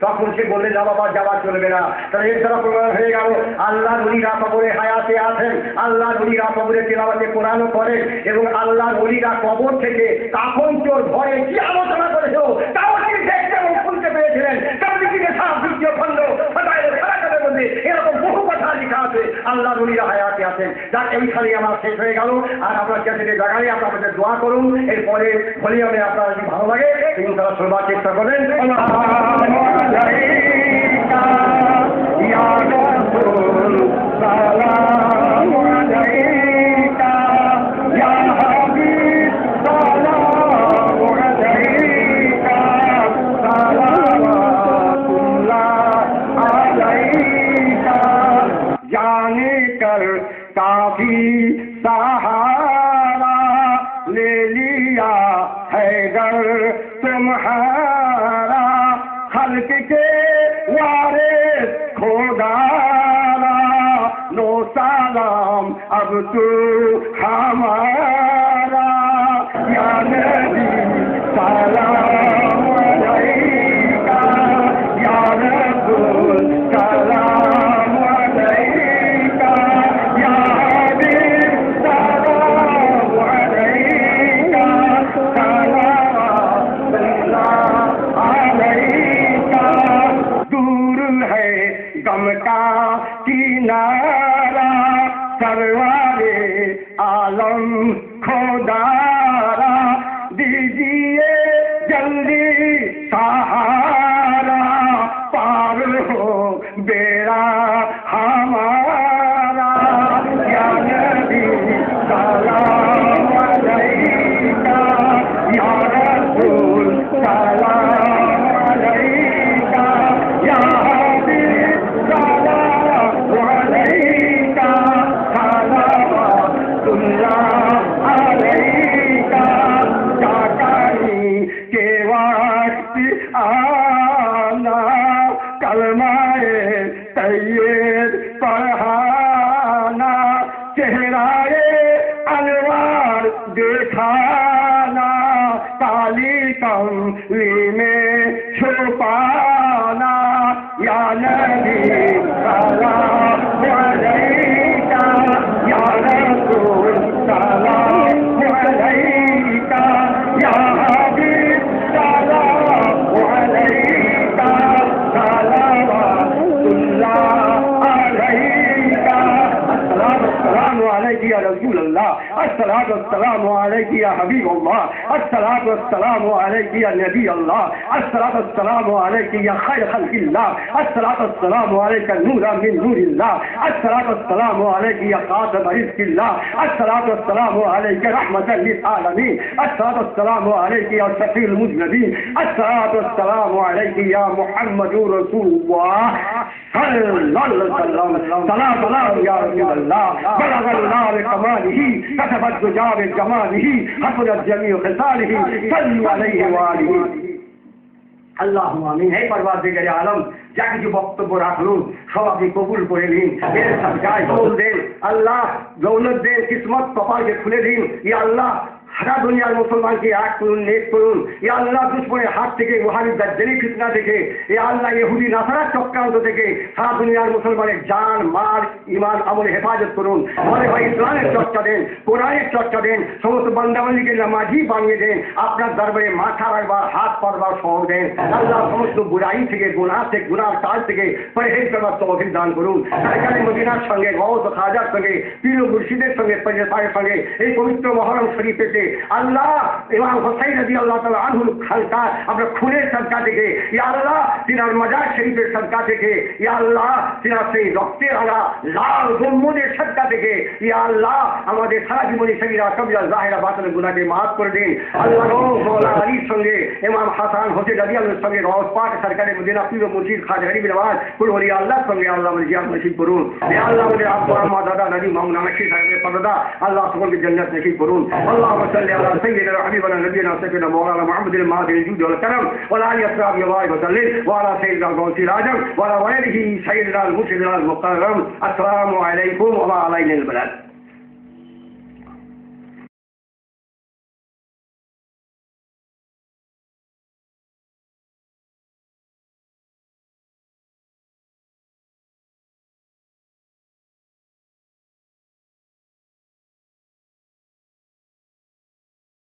তখন সে বললে, না বাবা, যাওয়া চলবে না। তাহলে এর দ্বারা প্রমাণ হয়ে গেল আল্লাহ ওলিরা কবরে হায়াতে আছেন, আল্লাহ ওলিরা কবরে তেলাওয়াতে কোরআনও করেন, এবং আল্লাহ ওলিরা কবর থেকে কাফন চোর ঘরে কি আলোচনা করেছিল তাও তিনি দেখতে এবং শুনতে পেয়েছিলেন। তাবলীগী নিসাব দ্বিতীয় খণ্ড ফাযাইলে সাদাকাতের মধ্যে এরকম বহু কথা লেখা আছে, আল্লাহ ওলিরা হায়াতে আছেন। যাক, এইখানে আমার শেষ হয়ে গেল। আর আপনার ক্যাসেটের জায়গায় আপনাদের দোয়া করুন, এরপরে ভলিউমে আপনার যদি ভালো লাগে ইনশাআল্লাহ শোনাবার চেষ্টা করবেন। जाने कर काफी सहारा ले लिया हैदर तुम्हारा, खल्क के वारिस खुदारा, लो सलाम अब तू हमारा, या नबी सलाम अलैका, या रसूल सलाम अलैका, या हबीब सलाम अलैका, सलावतुल्लाह अलैका। दूर है गम का किनारा, सरवारे आलम खुदारा, दीजिए जल्दी सहारा, पार हो बेड़ा हमारा, या नबी सलाम अलैका, या रसूल सलाम अलैका, या हबीब कलमाए तैयब पढ़ाना, चेहराए अनवार दिखाना, काली कमली में छुपाना, या नबी सलाम अलैका, या रसूल सलाम अलैका, या हबीब सलाम अलैका, सलावतुल्लाह अलैका, अस्सलामु अलैका या रसूल अल्लाह, अस्सलातु वस्सलामु अलैका या हबीब अल्लाह, अस्सलातु वस्सलामु अलैका या नबी अल्लाह, अस्सलातु वस्सलामु अलैका या खैर खल्किल्लाह, अस्सलातु वस्सलामु अलैका नूरन मिन नूरिल्लाह, अस्सलातु वस्सलामु अलैका या खातम रिज़्किल्लाह, अस्सलातु वस्सलामु अलैका रहमतल लिल आलमीन, अस्सलातु वस्सलामु अलैका या शफीउल मुज़निबीन, अस्सलातु वस्सलामु अलैका या मुहम्मदुर रसूलुल्लाह सल्लल्लाहु अलैहि वसल्लम, सलाम या रसूलल्लाह, बलगल्लाह बिकमालिही, कसबत दुजा बिजमालिही, हसनत जमीउ खिसालिही, सल्लु अलैहि व आलिही। আল্লাহুম্মা আমিন। হে পরওয়ারদিগারে আলম, যা কিছু বক্তব্য রাখলুম সব আপনি কবুল করে নিন, এর সাথে দৌল দেন আল্লাহ, দৌলত দেন, কিসমত কপালকে খুলে দিন। ইয়া আল্লাহ, সারা দুনিয়ার মুসলমানকে এক করুন, নেক করুন। ইয়া আল্লাহ, দুশমনের হাত থেকে, ওয়াহাবি দাজ্জালি ফিতনা থেকে, ইয়া আল্লাহ, ইহুদি নাসারার চক্রান্ত থেকে সারা দুনিয়ার মুসলমানের জান, মাল, ঈমান, আমলে হেফাজত করুন। আমাদের ভাই ইসলামের চর্চা দেন, কোরআনের চর্চা দেন, সমস্ত বান্দাবান্দিকে নামাজি বানিয়ে দেন। আপনার দরবারে মাথা রাখবার, হাত পাতবার সহ দেন। আল্লাহ, সমস্ত বুরাই থেকে, গুনাহ থেকে, গুনার কাজ থেকে পরহেজ করবার তৌফিক দান করুন। সরকারি মদিনার সঙ্গে, গওস খাজার সঙ্গে, পীর ও মুর্শিদের সঙ্গে, পায়ের সঙ্গে এই পবিত্র মহরম শরীফেতে আল্লাহ ইমাম হোসাইন রাদিয়াল্লাহু তাআলা আনহুর খালকা আমরা খুনের সদকা থেকে, ইয়া আল্লাহ তিনার মাজার শরীফের সদকা থেকে, ইয়া আল্লাহ তিনার সেই রক্তের আলা লাল গম্বুজের সদকা থেকে, ইয়া আল্লাহ আমাদের সারা জীবনী সগীরা কবিরা জাহিরা বাতিল গুনাহকে মাফ করে দিন। আল্লাহ মওলা আলীর সঙ্গে, ইমাম হাসান হোসেন রাদিয়াল্লাহু সঙ্গে, রওজ পাক সরকারি মদিনা পীর ও মুর্শিদ খাজা গরিব নওয়াজ কুল ওলি আল্লাহর সঙ্গে আল্লাহ আমাদের জিয়ারত নসিব করুন। ইয়া আল্লাহ আমাদের আব্বা আম্মা দাদা দাদি মাওলানা নকশী সাহেবের পরদা আল্লাহ সকলকে জান্নাত নসিব করুন। আল্লাহুম্মা সাল্লি আলা সাইয়্যিদিনা হাবিবানা নবিয়িনা সাইয়্যিদিনা মাওলানা মুহাম্মাদিল মাহদিল জুদ ওয়াল কারাম ওয়া আলা আলিহি ওয়া সাল্লিম ওয়া আলা সাইয়্যিদিনা গাউসিল আজম ওয়া আলা ওয়ালিহি সাইয়্যিদিনা মুরশিদিনা মুকাররম। আসসালামু আলাইকুম ওয়া আলাইকুম বালাদ।